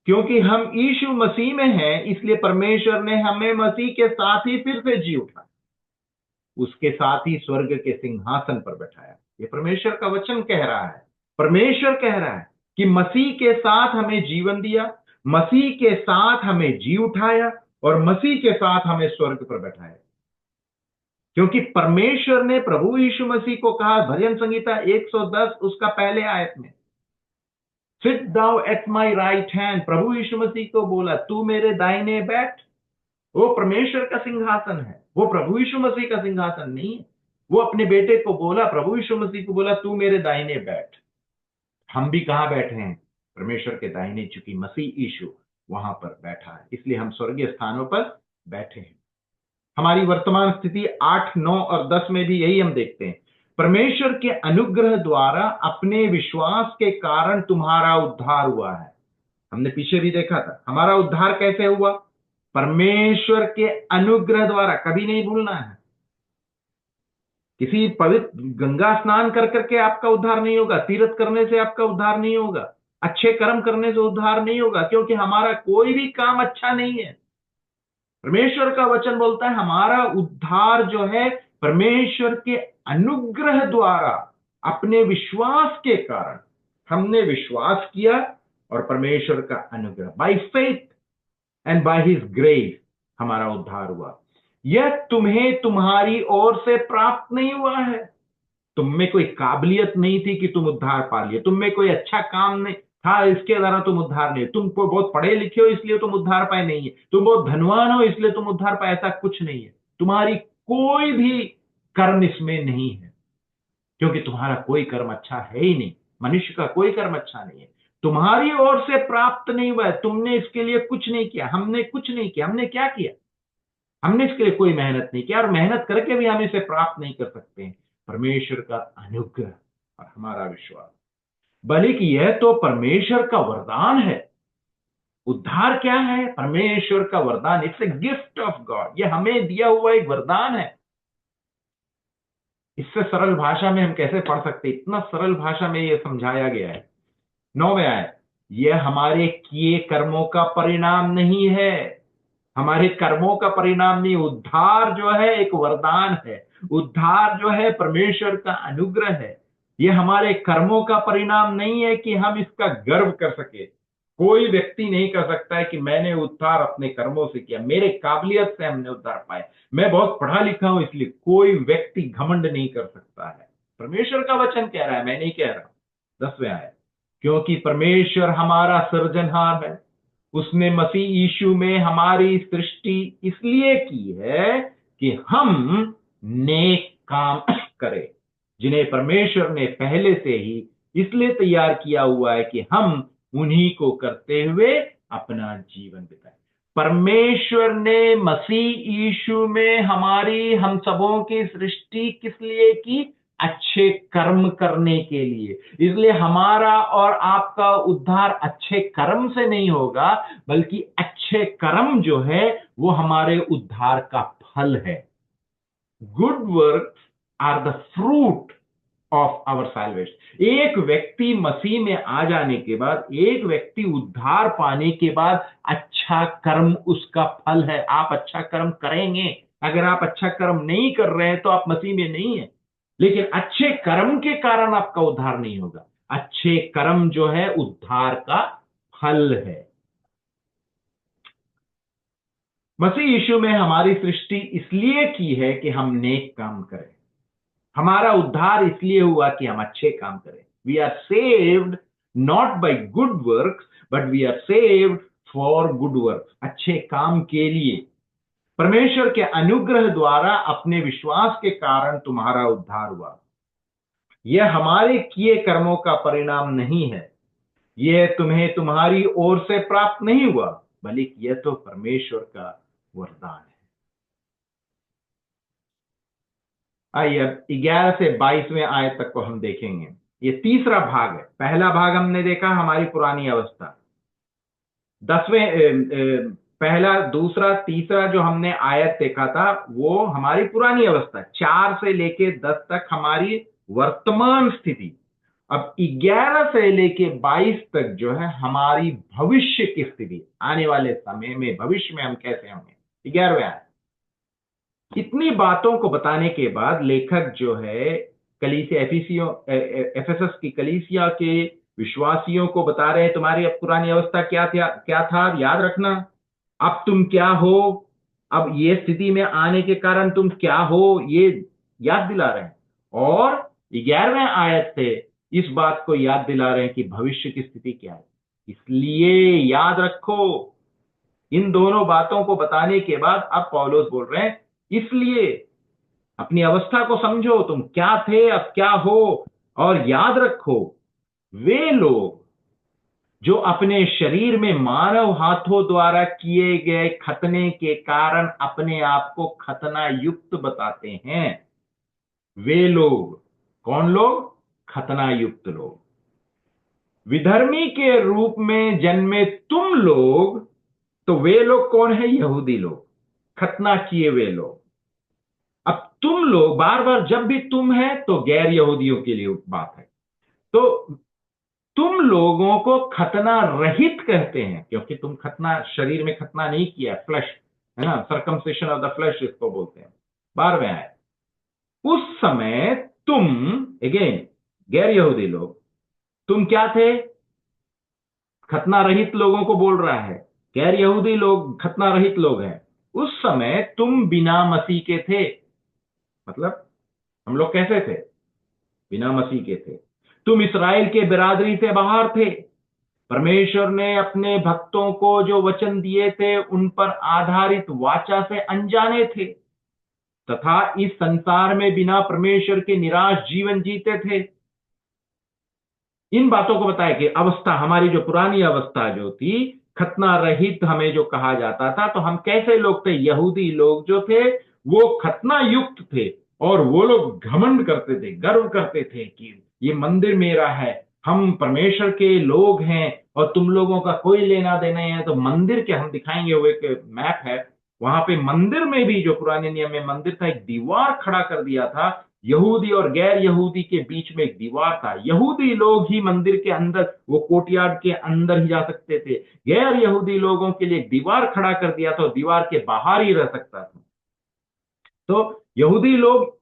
क्योंकि हम यीशु मसीह में हैं, इसलिए परमेश्वर ने हमें मसीह के साथ ही फिर से जी उठा, उसके साथ ही स्वर्ग के सिंहासन पर बैठाया। ये परमेश्वर का वचन कह रहा है। परमेश्वर कह रहा है कि मसीह के साथ हमें जीवन दिया, मसीह के साथ हमें जी उठाया और मसीह के साथ हमें स्वर्ग पर बैठाया। क्योंकि परमेश्वर ने प्रभु यीशु मसीह को कहा, भजन संगीता 110 उसका पहले आयत में, sit thou at my right hand. प्रभु यीशु मसीह को बोला, तू मेरे दाहिने बैठ। वो परमेश्वर का सिंहासन है, वो प्रभु यीशु मसीह का सिंहासन नहीं है। वो अपने बेटे को बोला, प्रभु यीशु मसीह को बोला, तू मेरे दाहिने बैठ। हम भी कहां बैठे हैं? परमेश्वर के दाहिने, चूंकि मसीह यीशु वहां पर बैठा है, इसलिए हम स्वर्गीय स्थानों पर बैठे हैं। हमारी वर्तमान स्थिति 8, 9 और 10 में भी यही हम देखते हैं। परमेश्वर के अनुग्रह द्वारा अपने विश्वास के कारण तुम्हारा उद्धार हुआ है। हमने पीछे भी देखा था हमारा उद्धार कैसे हुआ। परमेश्वर के अनुग्रह द्वारा, कभी नहीं भूलना है। किसी पवित्र गंगा स्नान कर करके आपका उद्धार नहीं होगा, तीर्थ करने से आपका उद्धार नहीं होगा, अच्छे कर्म करने से उद्धार नहीं होगा, क्योंकि हमारा कोई भी काम अच्छा नहीं है। परमेश्वर का वचन बोलता है हमारा उद्धार जो है परमेश्वर के अनुग्रह द्वारा, अपने विश्वास के कारण। हमने विश्वास किया और परमेश्वर का अनुग्रह, by faith and by his grace हमारा उद्धार हुआ। यह तुम्हें तुम्हारी ओर से प्राप्त नहीं हुआ है। तुम में कोई काबिलियत नहीं थी कि तुम उद्धार पा लिए, तुम में कोई अच्छा काम नहीं था इसके द्वारा तुम उद्धार नहीं, तुम बहुत पढ़े लिखे हो इसलिए तुम उद्धार पाए नहीं है, तुम बहुत धनवान हो इसलिए तुम उद्धार पाए, ऐसा कुछ नहीं है। तुम्हारी कोई भी कर्म इसमें नहीं है, क्योंकि तुम्हारा कोई कर्म अच्छा है ही नहीं। मनुष्य का कोई कर्म अच्छा नहीं है, तुम्हारी ओर से प्राप्त नहीं हुआ है। तुमने इसके लिए कुछ नहीं किया, हमने कुछ नहीं किया। हमने क्या किया? हमने इसके लिए कोई मेहनत नहीं किया, और मेहनत करके भी हम इसे प्राप्त नहीं कर सकते हैं। परमेश्वर का अनुग्रह और हमारा विश्वास, बल्कि यह तो परमेश्वर का वरदान है। उद्धार क्या है? परमेश्वर का वरदान, it's a gift of God. यह हमें दिया हुआ एक वरदान है। इससे सरल भाषा में हम कैसे पढ़ सकते? इतना सरल भाषा में यह समझाया गया है। 9वें आयत, यह हमारे किए कर्मों का परिणाम नहीं है। हमारे कर्मों का परिणाम नहीं। उद्धार जो है एक वरदान है, उद्धार जो है परमेश्वर का अनुग्रह है। यह हमारे कर्मों का परिणाम नहीं है कि हम इसका गर्व कर सके। कोई व्यक्ति नहीं कर सकता है कि मैंने उद्धार अपने कर्मों से किया, मेरे काबिलियत से हमने उद्धार पाए, मैं बहुत पढ़ा लिखा हूं इसलिए। कोई व्यक्ति घमंड नहीं कर सकता है। परमेश्वर का वचन कह रहा है, मैं नहीं कह रहा। 10वें आयत, क्योंकि परमेश्वर हमारा सृजनहार है, उसने मसीह यीशु में हमारी सृष्टि इसलिए की है कि हम नेक काम करें। जिन्हें परमेश्वर ने पहले से ही इसलिए तैयार किया हुआ है कि हम उन्हीं को करते हुए अपना जीवन बिताएं। परमेश्वर ने मसीह यीशु में हमारी हम सबों की सृष्टि किस लिए की? अच्छे कर्म करने के लिए। इसलिए हमारा और आपका उद्धार अच्छे कर्म से नहीं होगा, बल्कि अच्छे कर्म जो है वो हमारे उद्धार का फल है। Good works are the fruit of our salvation. एक व्यक्ति मसीह में आ जाने के बाद, एक व्यक्ति उद्धार पाने के बाद अच्छा कर्म उसका फल है। आप अच्छा कर्म करेंगे। अगर आप अच्छा कर्म नहीं कर रहे हैं तो आप मसीह में नहीं है। लेकिन अच्छे कर्म के कारण आपका उद्धार नहीं होगा। अच्छे कर्म जो है उद्धार का फल है। मसीह यीशु में हमारी सृष्टि इसलिए की है कि हम नेक काम करें। हमारा उद्धार इसलिए हुआ कि हम अच्छे काम करें। We are saved not by good works, but we are saved for good works, अच्छे काम के लिए। परमेश्वर के अनुग्रह द्वारा अपने विश्वास के कारण तुम्हारा उद्धार हुआ। यह हमारे किए कर्मों का परिणाम नहीं है। यह तुम्हें तुम्हारी ओर से प्राप्त नहीं हुआ, बल्कि यह तो परमेश्वर का वरदान है। आइए अब 11 से 22वें आयत तक को हम देखेंगे। ये तीसरा भाग है। पहला भाग हमने देखा हमारी पुरानी अवस्था। पहला, दूसरा, तीसरा जो हमने आयत देखा था वो हमारी पुरानी अवस्था। 4 से लेके 10 तक हमारी वर्तमान स्थिति। अब 11 से लेके 22 तक जो है हमारी भविष्य की स्थिति। आने वाले समय में भविष्य में हम कैसे होंगे। 11वें आयत। इतनी बातों को बताने के बाद लेखक जो है कलीसिया एफेसस की कलीसिया के विश्वासियों को बता रहे हैं, तुम्हारी अब पुरानी अवस्था क्या था, याद रखना। अब तुम क्या हो, अब ये स्थिति में आने के कारण तुम क्या हो, ये याद दिला रहे हैं। और 11वें आयत से इस बात को याद दिला रहे हैं कि भविष्य की स्थिति क्या है। इसलिए याद रखो। इन दोनों बातों को बताने के बाद अब पौलुस बोल रहे हैं, इसलिए अपनी अवस्था को समझो, तुम क्या थे अब क्या हो। और याद रखो, वे लोग जो अपने शरीर में मानव हाथों द्वारा किए गए खतने के कारण अपने आप को खतना युक्त बताते हैं, वे लोग, कौन लोग? खतना युक्त लोग। विधर्मी के रूप में जन्मे तुम लोग, तो वे लोग कौन है? यहूदी लोग, खतना किए हुए लोग। अब तुम लोग, बार बार जब भी तुम है तो गैर यहूदियों के लिए बात है। तो तुम लोगों को खतना रहित कहते हैं, क्योंकि तुम खतना, शरीर में खतना नहीं किया, फ्लैश है ना, सर्कमसिशन ऑफ द फ्लैश इसको बोलते हैं। 12वें आयत। उस समय तुम, अगेन गैर यहूदी लोग, तुम क्या थे? खतना रहित लोगों को बोल रहा है। गैर यहूदी लोग खतना रहित लोग हैं। उस समय तुम बिना मसीह के थे। मतलब हम लोग कैसे थे? बिना मसीह के थे। तुम इस्राएल के बिरादरी से बाहर थे। परमेश्वर ने अपने भक्तों को जो वचन दिए थे उन पर आधारित वाचा से अनजाने थे, तथा इस संसार में बिना परमेश्वर के निराश जीवन जीते थे। इन बातों को बताया कि अवस्था, हमारी जो पुरानी अवस्था जो थी, खतना रहित हमें जो कहा जाता था, तो हम कैसे लोग थे? यहूदी लोग जो थे वो खतना युक्त थे, और वो लोग घमंड करते थे, गर्व करते थे कि ये मंदिर मेरा है, हम परमेश्वर के लोग हैं और तुम लोगों का कोई लेना देना है। तो मंदिर के हम दिखाएंगे, वो एक मैप है, वहां पे मंदिर में भी, जो पुराने नियम में मंदिर था, एक दीवार खड़ा कर दिया था। यहूदी और गैर यहूदी के बीच में एक दीवार था। यहूदी लोग ही मंदिर के अंदर, वो कोर्टयार्ड के अंदर ही जा सकते थे। गैर यहूदी लोगों के लिए एक दीवार खड़ा कर दिया था, दीवार के बाहर ही रह सकता था। तो यहूदी लोग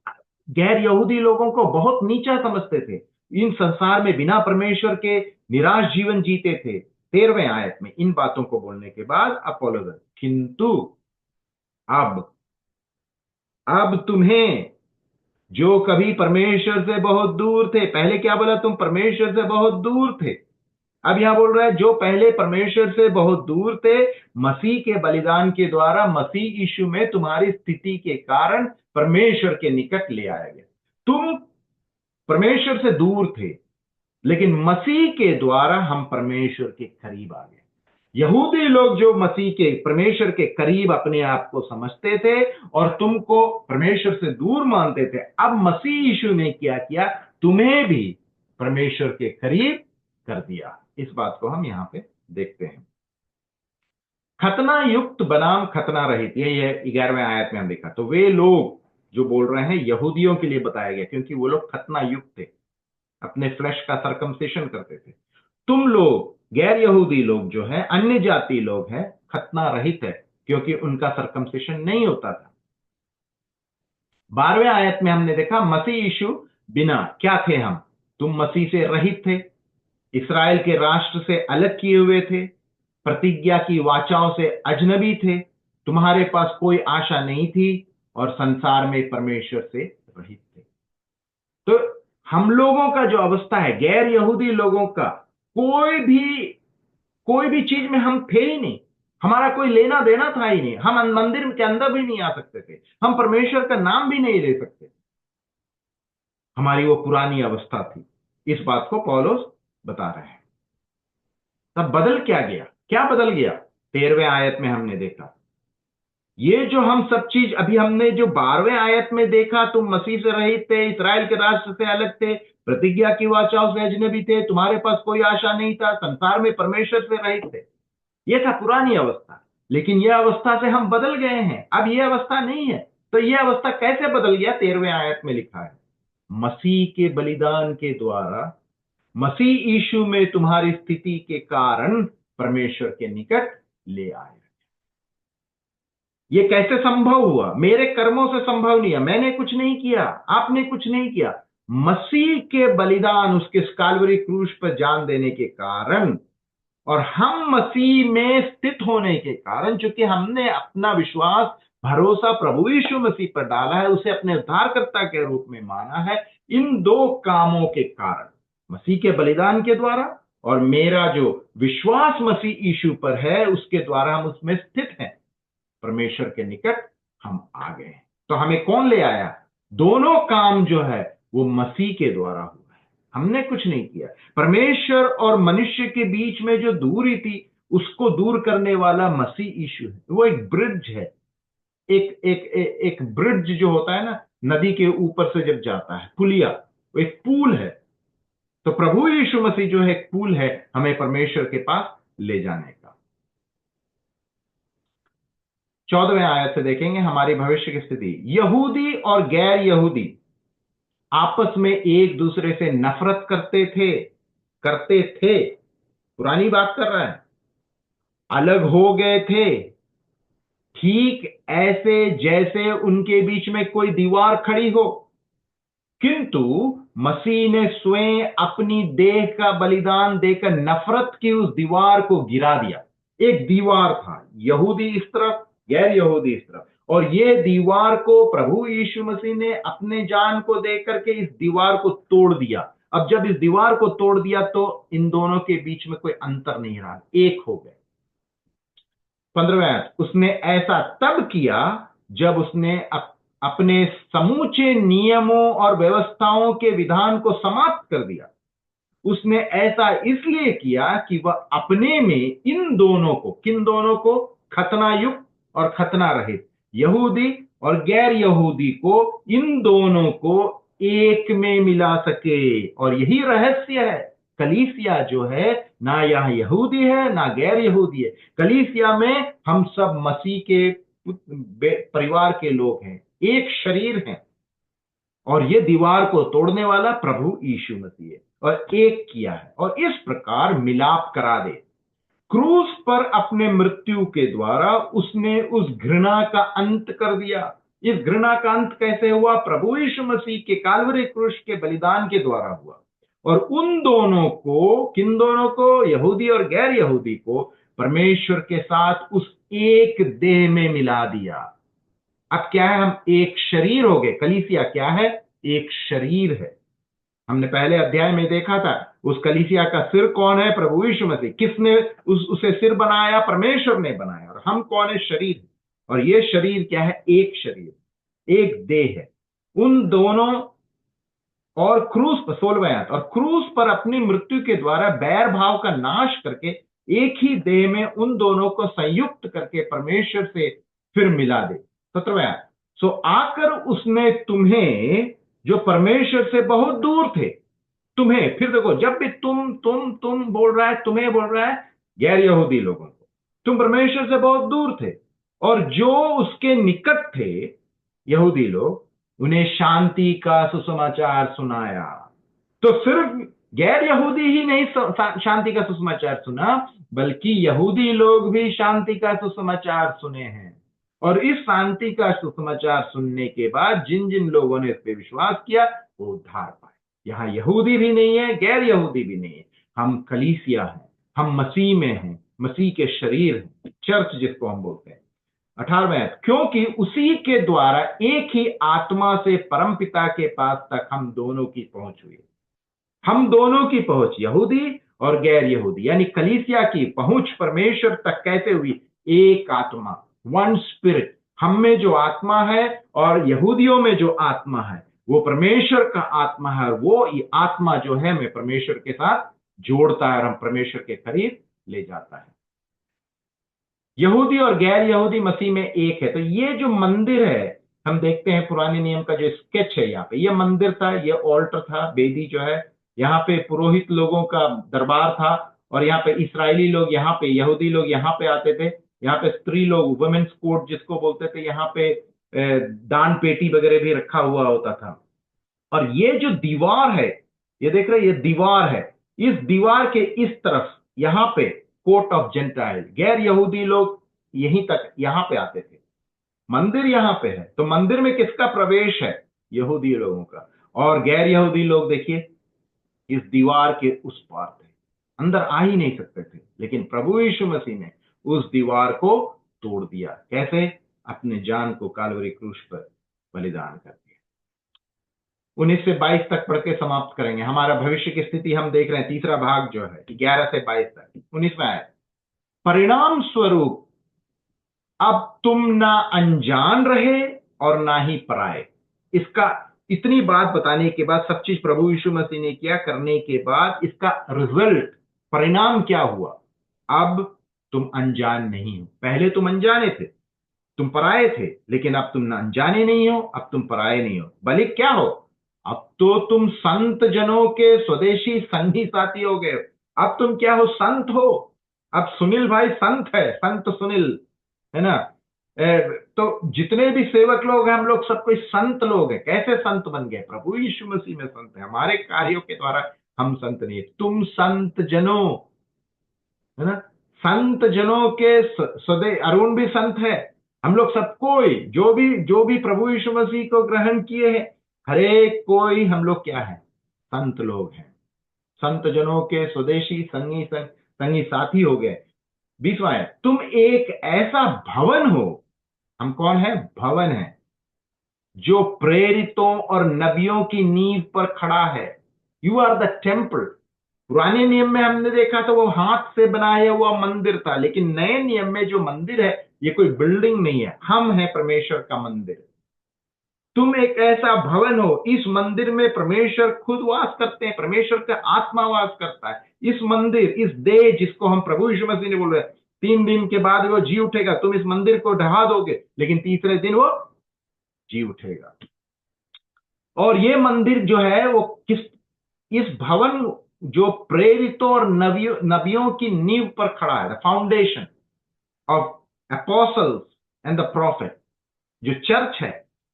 गैर यहूदी लोगों को बहुत नीचा समझते थे। इन संसार में बिना परमेश्वर के निराश जीवन जीते थे। 13वें आयत में इन बातों को बोलने के बाद अपोलोस, किंतु अब तुम्हें जो कभी परमेश्वर से बहुत दूर थे, पहले क्या बोला? तुम परमेश्वर से बहुत दूर थे। अब यहां बोल रहा है जो पहले परमेश्वर से बहुत दूर थे, मसीह के बलिदान के द्वारा, मसीह यीशु में तुम्हारी स्थिति के कारण परमेश्वर के निकट ले आया गया। तुम परमेश्वर से दूर थे, लेकिन मसीह के द्वारा हम परमेश्वर के करीब आ गए। यहूदी लोग जो मसीह के परमेश्वर के करीब अपने आप को समझते थे और तुमको परमेश्वर से दूर मानते थे, अब मसीह यीशु ने क्या किया, तुम्हें भी परमेश्वर के करीब कर दिया। इस बात को हम यहां पे देखते हैं। खतना युक्त बनाम खतना रहित, ये 11वें आयत में हम देखा। तो वे लोग जो बोल रहे हैं यहूदियों के लिए बताया गया, क्योंकि वो लोग खतना युक्त थे, अपने फ्लैश का सर्कमसेशन करते थे। तुम लोग गैर यहूदी लोग जो है, अन्य जाति लोग हैं, खतना रहित है, क्योंकि उनका सर्कमसेशन नहीं होता था। 12वें आयत में हमने देखा मसीह यीशु बिना क्या थे हम, तुम मसीह से रहित थे, इस्राएल के राष्ट्र से अलग किए हुए थे, प्रतिज्ञा की वाचाओं से अजनबी थे, तुम्हारे पास कोई आशा नहीं थी और संसार में परमेश्वर से रहित थे। तो हम लोगों का जो अवस्था है, गैर यहूदी लोगों का, कोई भी चीज में हम थे ही नहीं, हमारा कोई लेना देना था ही नहीं, हम मंदिर के अंदर भी नहीं आ सकते थे, हम परमेश्वर का नाम भी नहीं ले सकते। हमारी वो पुरानी अवस्था थी। इस बात को पौलुस बता रहे हैं। तब बदल क्या गया, क्या बदल गया? 13वें आयत में हमने देखा ये जो हम सब चीज अभी हमने जो 12वें आयत में देखा, तुम मसीह से रहित थे, इस्राएल के राष्ट्र से अलग थे, प्रतिज्ञा की वाचाओं से अजनबी थे, तुम्हारे पास कोई आशा नहीं था, संसार में परमेश्वर से रहित थे। यह था पुरानी अवस्था। लेकिन यह अवस्था से हम बदल गए हैं, अब यह अवस्था नहीं है। तो यह अवस्था कैसे बदल गया? 13वें आयत में लिखा है, मसीह के बलिदान के द्वारा, मसीह यीशु में तुम्हारी स्थिति के कारण परमेश्वर के निकट ले आए। ये कैसे संभव हुआ? मेरे कर्मों से संभव नहीं है, मैंने कुछ नहीं किया, आपने कुछ नहीं किया। मसीह के बलिदान, उसके काल्वरी क्रूस पर जान देने के कारण और हम मसीह में स्थित होने के कारण, चूंकि हमने अपना विश्वास भरोसा प्रभु यीशु मसीह पर डाला है, उसे अपने उद्धारकर्ता के रूप में माना है, इन दो कामों के कारण, मसीह के बलिदान के द्वारा और मेरा जो विश्वास मसीह यीशु पर है उसके द्वारा हम उसमें स्थित हैं, परमेश्वर के निकट हम आ गए। तो हमें कौन ले आया? दोनों काम जो है वो मसीह के द्वारा हुआ है, हमने कुछ नहीं किया। परमेश्वर और मनुष्य के बीच में जो दूरी थी उसको दूर करने वाला मसीह यीशु है। वो एक ब्रिज है, एक ब्रिज जो होता है ना, नदी के ऊपर से जब जाता है, पुलिया, वो एक पुल है। तो प्रभु यीशु मसीह जो है एक पुल है हमें परमेश्वर के पास ले जाने का। 14वें आयत से देखेंगे हमारी भविष्य की स्थिति। यहूदी और गैर यहूदी आपस में एक दूसरे से नफरत करते थे, पुरानी बात कर रहा है, अलग हो गए थे, ठीक ऐसे जैसे उनके बीच में कोई दीवार खड़ी हो, किंतु मसीह ने स्वयं अपनी देह का बलिदान देकर नफरत की उस दीवार को गिरा दिया। एक दीवार था, यहूदी इस तरफ, गैर यहूदी इस तरफ, और ये दीवार को प्रभु यीशु मसीह ने अपने जान को दे करके इस दीवार को तोड़ दिया। अब जब इस दीवार को तोड़ दिया तो इन दोनों के बीच में कोई अंतर नहीं रहा, एक हो गए। 15वें, उसने ऐसा तब किया जब उसने अपने समूचे नियमों और व्यवस्थाओं के विधान को समाप्त कर दिया। उसने ऐसा इसलिए किया कि वह अपने में इन दोनों को, किन दोनों को? खतना युक्त और खतना रहित, यहूदी और गैर यहूदी को, इन दोनों को एक में मिला सके। और यही रहस्य है। कलीसिया जो है, ना यहां यहूदी है ना गैर यहूदी है, कलीसिया में हम सब मसीह के परिवार के लोग हैं, एक शरीर हैं, और ये दीवार को तोड़ने वाला प्रभु यीशु मसीह है और एक किया है, और इस प्रकार मिलाप करा दे। क्रूस पर अपने मृत्यु के द्वारा उसने उस घृणा का अंत कर दिया। इस घृणा का अंत कैसे हुआ? प्रभु यीशु मसीह के काल्वरी क्रूस के बलिदान के द्वारा हुआ। और उन दोनों को, किन दोनों को? यहूदी और गैर यहूदी को परमेश्वर के साथ उस एक देह में मिला दिया। अब क्या है? हम एक शरीर हो गए। कलीसिया क्या है? एक शरीर है। हमने पहले अध्याय में देखा था, उस कलीसिया का सिर कौन है? प्रभु यीशु मसीह। किसने उसे सिर बनाया? परमेश्वर ने बनाया। और हम कौन है? शरीर। और ये शरीर क्या है? एक शरीर, एक देह है। उन दोनों और क्रूस पर 16वें आयत, और क्रूस पर अपनी मृत्यु के द्वारा बैर भाव का नाश करके एक ही देह में उन दोनों को संयुक्त करके परमेश्वर से फिर मिला दे। 17वें आयत, सो आकर उसने तुम्हें जो परमेश्वर से बहुत दूर थे, तुम्हें, फिर देखो, जब भी तुम बोल रहा है, तुम्हें बोल रहा है गैर यहूदी लोगों को, तुम परमेश्वर से बहुत दूर थे, और जो उसके निकट थे यहूदी लोग, उन्हें शांति का सुसमाचार सुनाया। तो सिर्फ गैर यहूदी ही नहीं शांति का सुसमाचार सुना, बल्कि यहूदी लोग भी शांति का सुसमाचार सुने हैं। और इस शांति का सुसमाचार सुनने के बाद जिन जिन लोगों ने इस पे विश्वास किया वो उद्धार पाए। यहां यहूदी भी नहीं है, गैर यहूदी भी नहीं है, हम कलीसिया हैं, हम मसीह में हैं, मसीह के शरीर हैं, चर्च जिसको हम बोलते हैं। 18वें, क्योंकि उसी के द्वारा एक ही आत्मा से परमपिता के पास तक हम दोनों की पहुंच हुई। हम दोनों की पहुंच, यहूदी और गैर यहूदी, यानी कलीसिया की पहुंच परमेश्वर तक कैसे हुई? एक आत्मा, वन स्पिरिट। हम में जो आत्मा है और यहूदियों में जो आत्मा है वो परमेश्वर का आत्मा है, और वो ये आत्मा जो है हमें परमेश्वर के साथ जोड़ता है और हम परमेश्वर के करीब ले जाता है। यहूदी और गैर यहूदी मसीह में एक है। तो ये जो मंदिर है, हम देखते हैं पुराने नियम का जो स्केच है, यहाँ पे ये मंदिर था, ये ऑल्टर था, बेदी जो है, यहाँ पे पुरोहित लोगों का दरबार था, और यहाँ पे इसराइली लोग, यहाँ पे यहूदी लोग यहाँ पे आते थे, यहाँ पे स्त्री लोग, वुमेन्स कोर्ट जिसको बोलते थे, यहाँ पे दान पेटी वगैरह भी रखा हुआ होता था। और ये जो दीवार है, ये देख रहे, ये दीवार है, इस दीवार के इस तरफ यहां पे कोर्ट ऑफ जेंटाइल, गैर यहूदी लोग यहीं तक यहां पे आते थे। मंदिर यहां पे है, तो मंदिर में किसका प्रवेश है? यहूदी लोगों का। और गैर यहूदी लोग देखिए इस दीवार के उस पार थे, अंदर आ ही नहीं सकते थे, लेकिन प्रभु यीशु मसीह ने उस दीवार को तोड़ दिया। कैसे? अपने जान को कालवरी क्रूस पर बलिदान कर दिया। 19 से 22 तक पढ़ के समाप्त करेंगे। हमारा भविष्य की स्थिति हम देख रहे हैं, तीसरा भाग जो है 11 से 22 तक। 19 में आए, परिणाम स्वरूप अब तुम ना अनजान रहे और ना ही पराए। इसका इतनी बात बताने के बाद, सब चीज प्रभु यीशु मसीह ने किया करने के बाद, इसका रिजल्ट, परिणाम क्या हुआ? अब तुम अनजान नहीं हो। पहले तुम अनजाने थे, तुम पराए थे, लेकिन अब तुम अनजाने नहीं हो, अब तुम पराए नहीं हो, बल्कि क्या हो? अब तो तुम संत जनों के स्वदेशी संगी साथी हो गए। अब तुम क्या हो? संत हो। अब सुनील भाई संत है, संत सुनील, है ना? तो जितने भी सेवक लोग हैं, हम लोग सब कोई संत लोग हैं। कैसे संत बन गए? प्रभु यीशु मसीह में संत है, हमारे कार्यों के द्वारा हम संत नहीं है। तुम संत जनों, है ना? संत जनों के स्वदे, अरुण भी संत है। हम लोग सब कोई जो भी प्रभु यीशु मसीह को ग्रहण किए हैं, हरेक कोई हम लोग क्या है? संत लोग हैं। संत जनों के स्वदेशी संगी साथी हो गए। 20वां है, तुम एक ऐसा भवन हो। हम कौन है? भवन है, जो प्रेरितों और नबियों की नींव पर खड़ा है। You are the temple. पुराने नियम में हमने देखा था वो हाथ से बनाया हुआ मंदिर था, लेकिन नए नियम में जो मंदिर है ये कोई बिल्डिंग नहीं है, हम हैं परमेश्वर का मंदिर। तुम एक ऐसा भवन हो, इस मंदिर में परमेश्वर खुद वास करते हैं, परमेश्वर का आत्मा वास करता है। इस मंदिर, इस देह जिसको हम प्रभु यीशु मसीह ने बोल रहे हैं, 3 दिन के बाद वो जी उठेगा। तुम इस मंदिर को ढहा दोगे, लेकिन तीसरे दिन वो जी उठेगा। और ये मंदिर जो है वो इस भवन जो प्रेरितों और नबियों की नींव पर खड़ा है, the foundation of apostles and the prophet. जो चर्च है,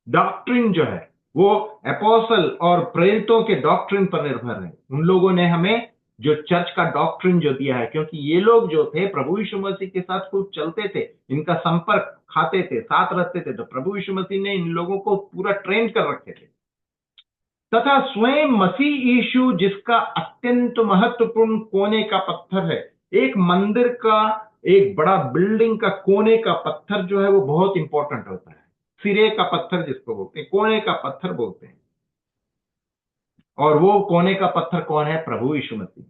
डॉक्ट्रिन जो है, वो एपोस्टल और प्रेरितों के डॉक्ट्रिन पर निर्भर है। उन लोगों ने हमें जो चर्च का डॉक्ट्रिन जो दिया है, क्योंकि ये लोग जो थे प्रभु यीशु मसीह के साथ खूब चलते थे, इनका संपर्क खाते थे, साथ रहते थे, तो प्रभु यीशु मसीह ने इन लोगों को पूरा ट्रेन कर रखे थे। तथा स्वयं मसीह यीशु, जिसका अत्यंत महत्वपूर्ण कोने का पत्थर है। एक मंदिर का, एक बड़ा बिल्डिंग का कोने का पत्थर जो है वो बहुत इंपॉर्टेंट होता है। सिरे का पत्थर जिसको बोलते हैं, कोने का पत्थर बोलते हैं। और वो कोने का पत्थर कौन है? प्रभु यीशु मसीह।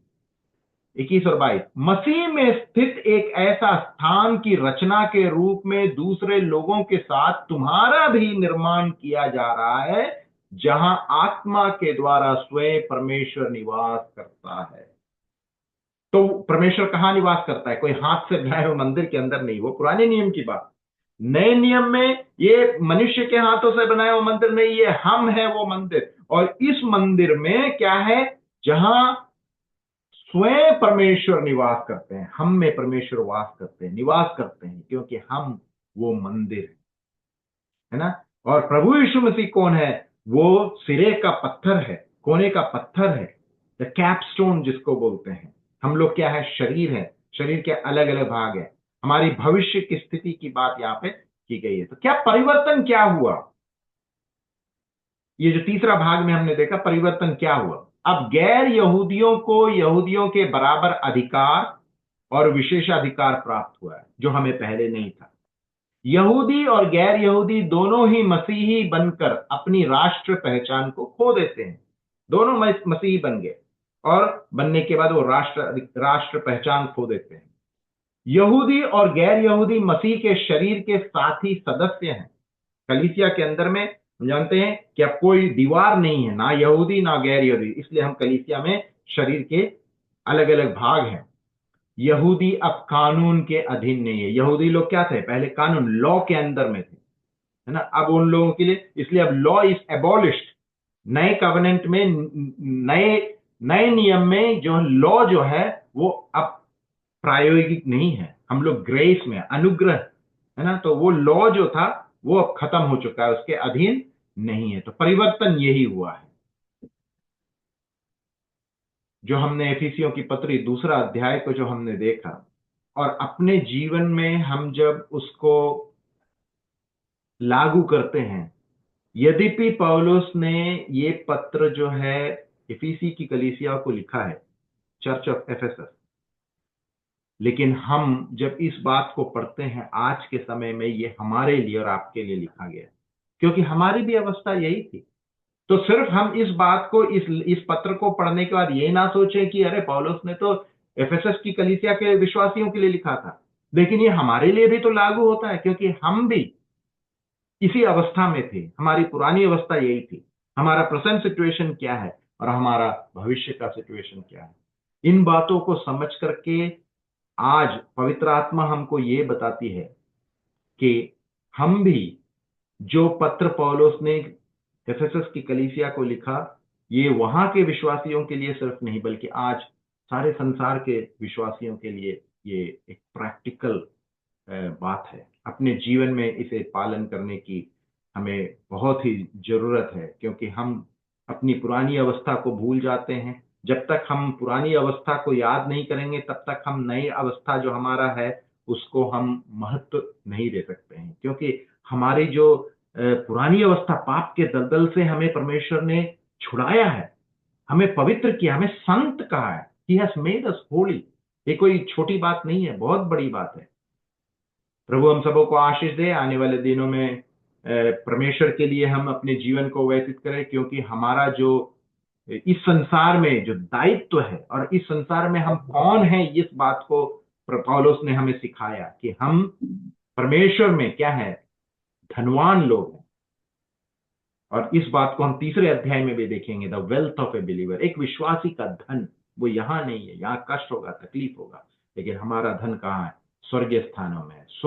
21 और 22, मसीह में स्थित एक ऐसा स्थान की रचना के रूप में दूसरे लोगों के साथ तुम्हारा भी निर्माण किया जा रहा है, जहां आत्मा के द्वारा स्वयं परमेश्वर निवास करता है। तो परमेश्वर कहाँ निवास करता है? कोई हाथ से बनाए हुए मंदिर के अंदर नहीं, वो पुराने नियम की बात। नए नियम में ये मनुष्य के हाथों से बनाया हुआ मंदिर नहीं, ये हम है वो मंदिर। और इस मंदिर में क्या है? जहां स्वयं परमेश्वर निवास करते हैं, हम में परमेश्वर वास करते हैं, निवास करते हैं, क्योंकि हम वो मंदिर है ना। और प्रभु यीशु मसीह कौन है? वो सिरे का पत्थर है, कोने का पत्थर है, द कैपस्टोन जिसको बोलते हैं। हम लोग क्या है? शरीर है, शरीर के अलग अलग भाग है। हमारी भविष्य की स्थिति की बात यहां पे की गई है। तो क्या परिवर्तन क्या हुआ? ये जो तीसरा भाग में हमने देखा, परिवर्तन क्या हुआ। अब गैर यहूदियों को यहूदियों के बराबर अधिकार और विशेषाधिकार प्राप्त हुआ है, जो हमें पहले नहीं था। यहूदी और गैर यहूदी दोनों ही मसीही बनकर अपनी राष्ट्र पहचान को खो देते हैं। दोनों मसीही बन गए और बनने के बाद वो राष्ट्र पहचान खो देते हैं। यहूदी और गैर यहूदी मसीह के शरीर के साथी सदस्य हैं। कलीसिया के अंदर में हम जानते हैं कि अब कोई दीवार नहीं है, ना यहूदी ना गैर यहूदी, इसलिए हम कलीसिया में शरीर के अलग अलग भाग हैं। यहूदी अब कानून के अधीन नहीं है। यहूदी लोग क्या थे? पहले कानून, लॉ के अंदर में थे, है ना। अब उन लोगों के लिए, इसलिए अब लॉ इज एबॉलिश्ड। नए कवेनेंट में, नए नए नियम में जो लॉ जो है वो अब प्रायोगिक नहीं है। हम लोग ग्रेस में, अनुग्रह, है ना। तो वो लॉ जो था वो अब खत्म हो चुका है, उसके अधीन नहीं है। तो परिवर्तन यही हुआ है जो हमने एफिसियों की पत्री दूसरा अध्याय को जो हमने देखा, और अपने जीवन में हम जब उसको लागू करते हैं। यद्यपि पौलुस ने ये पत्र जो है एफिसी की कलीसिया को लिखा है, चर्च ऑफ एफेसस, लेकिन हम जब इस बात को पढ़ते हैं आज के समय में, ये हमारे लिए और आपके लिए लिखा गया, क्योंकि हमारी भी अवस्था यही थी। तो सिर्फ हम इस बात को, इस पत्र को पढ़ने के बाद ये ना सोचें कि अरे पौलुस ने तो एफेसस की कलीसिया के विश्वासियों के लिए लिखा था, लेकिन ये हमारे लिए भी तो लागू होता है, क्योंकि हम भी इसी अवस्था में थे। हमारी पुरानी अवस्था यही थी। हमारा प्रेजेंट सिचुएशन क्या है और हमारा भविष्य का सिचुएशन क्या है, इन बातों को समझ करके आज पवित्र आत्मा हमको ये बताती है कि हम भी जो पत्र पौलुस ने एफेसस की कलीसिया को लिखा, ये वहां के विश्वासियों के लिए सिर्फ नहीं, बल्कि आज सारे संसार के विश्वासियों के लिए ये एक प्रैक्टिकल बात है। अपने जीवन में इसे पालन करने की हमें बहुत ही जरूरत है, क्योंकि हम अपनी पुरानी अवस्था को भूल जाते हैं। जब तक हम पुरानी अवस्था को याद नहीं करेंगे, तब तक हम नई अवस्था जो हमारा है उसको हम महत्व नहीं दे सकते हैं। क्योंकि हमारी जो पुरानी अवस्था, पाप के दलदल से हमें परमेश्वर ने छुड़ाया है, हमें पवित्र किया, हमें संत कहा है। He has made us Holi. ये कोई छोटी बात नहीं है, बहुत बड़ी बात है। प्रभु हम सबों को आशीष दे। आने वाले दिनों में परमेश्वर के लिए हम अपने जीवन को व्यतीत करें, क्योंकि हमारा जो इस संसार में जो दायित्व है, और इस संसार में हम कौन हैं, इस बात को पौलुस ने हमें सिखाया कि हम परमेश्वर में क्या है, धनवान लोग हैं। और इस बात को हम तीसरे अध्याय में भी देखेंगे, the wealth of a believer. एक विश्वासी का धन वो यहां नहीं है, यहां कष्ट होगा, तकलीफ होगा, लेकिन हमारा धन कहाँ है? स्वर्गीय स्थानों में है।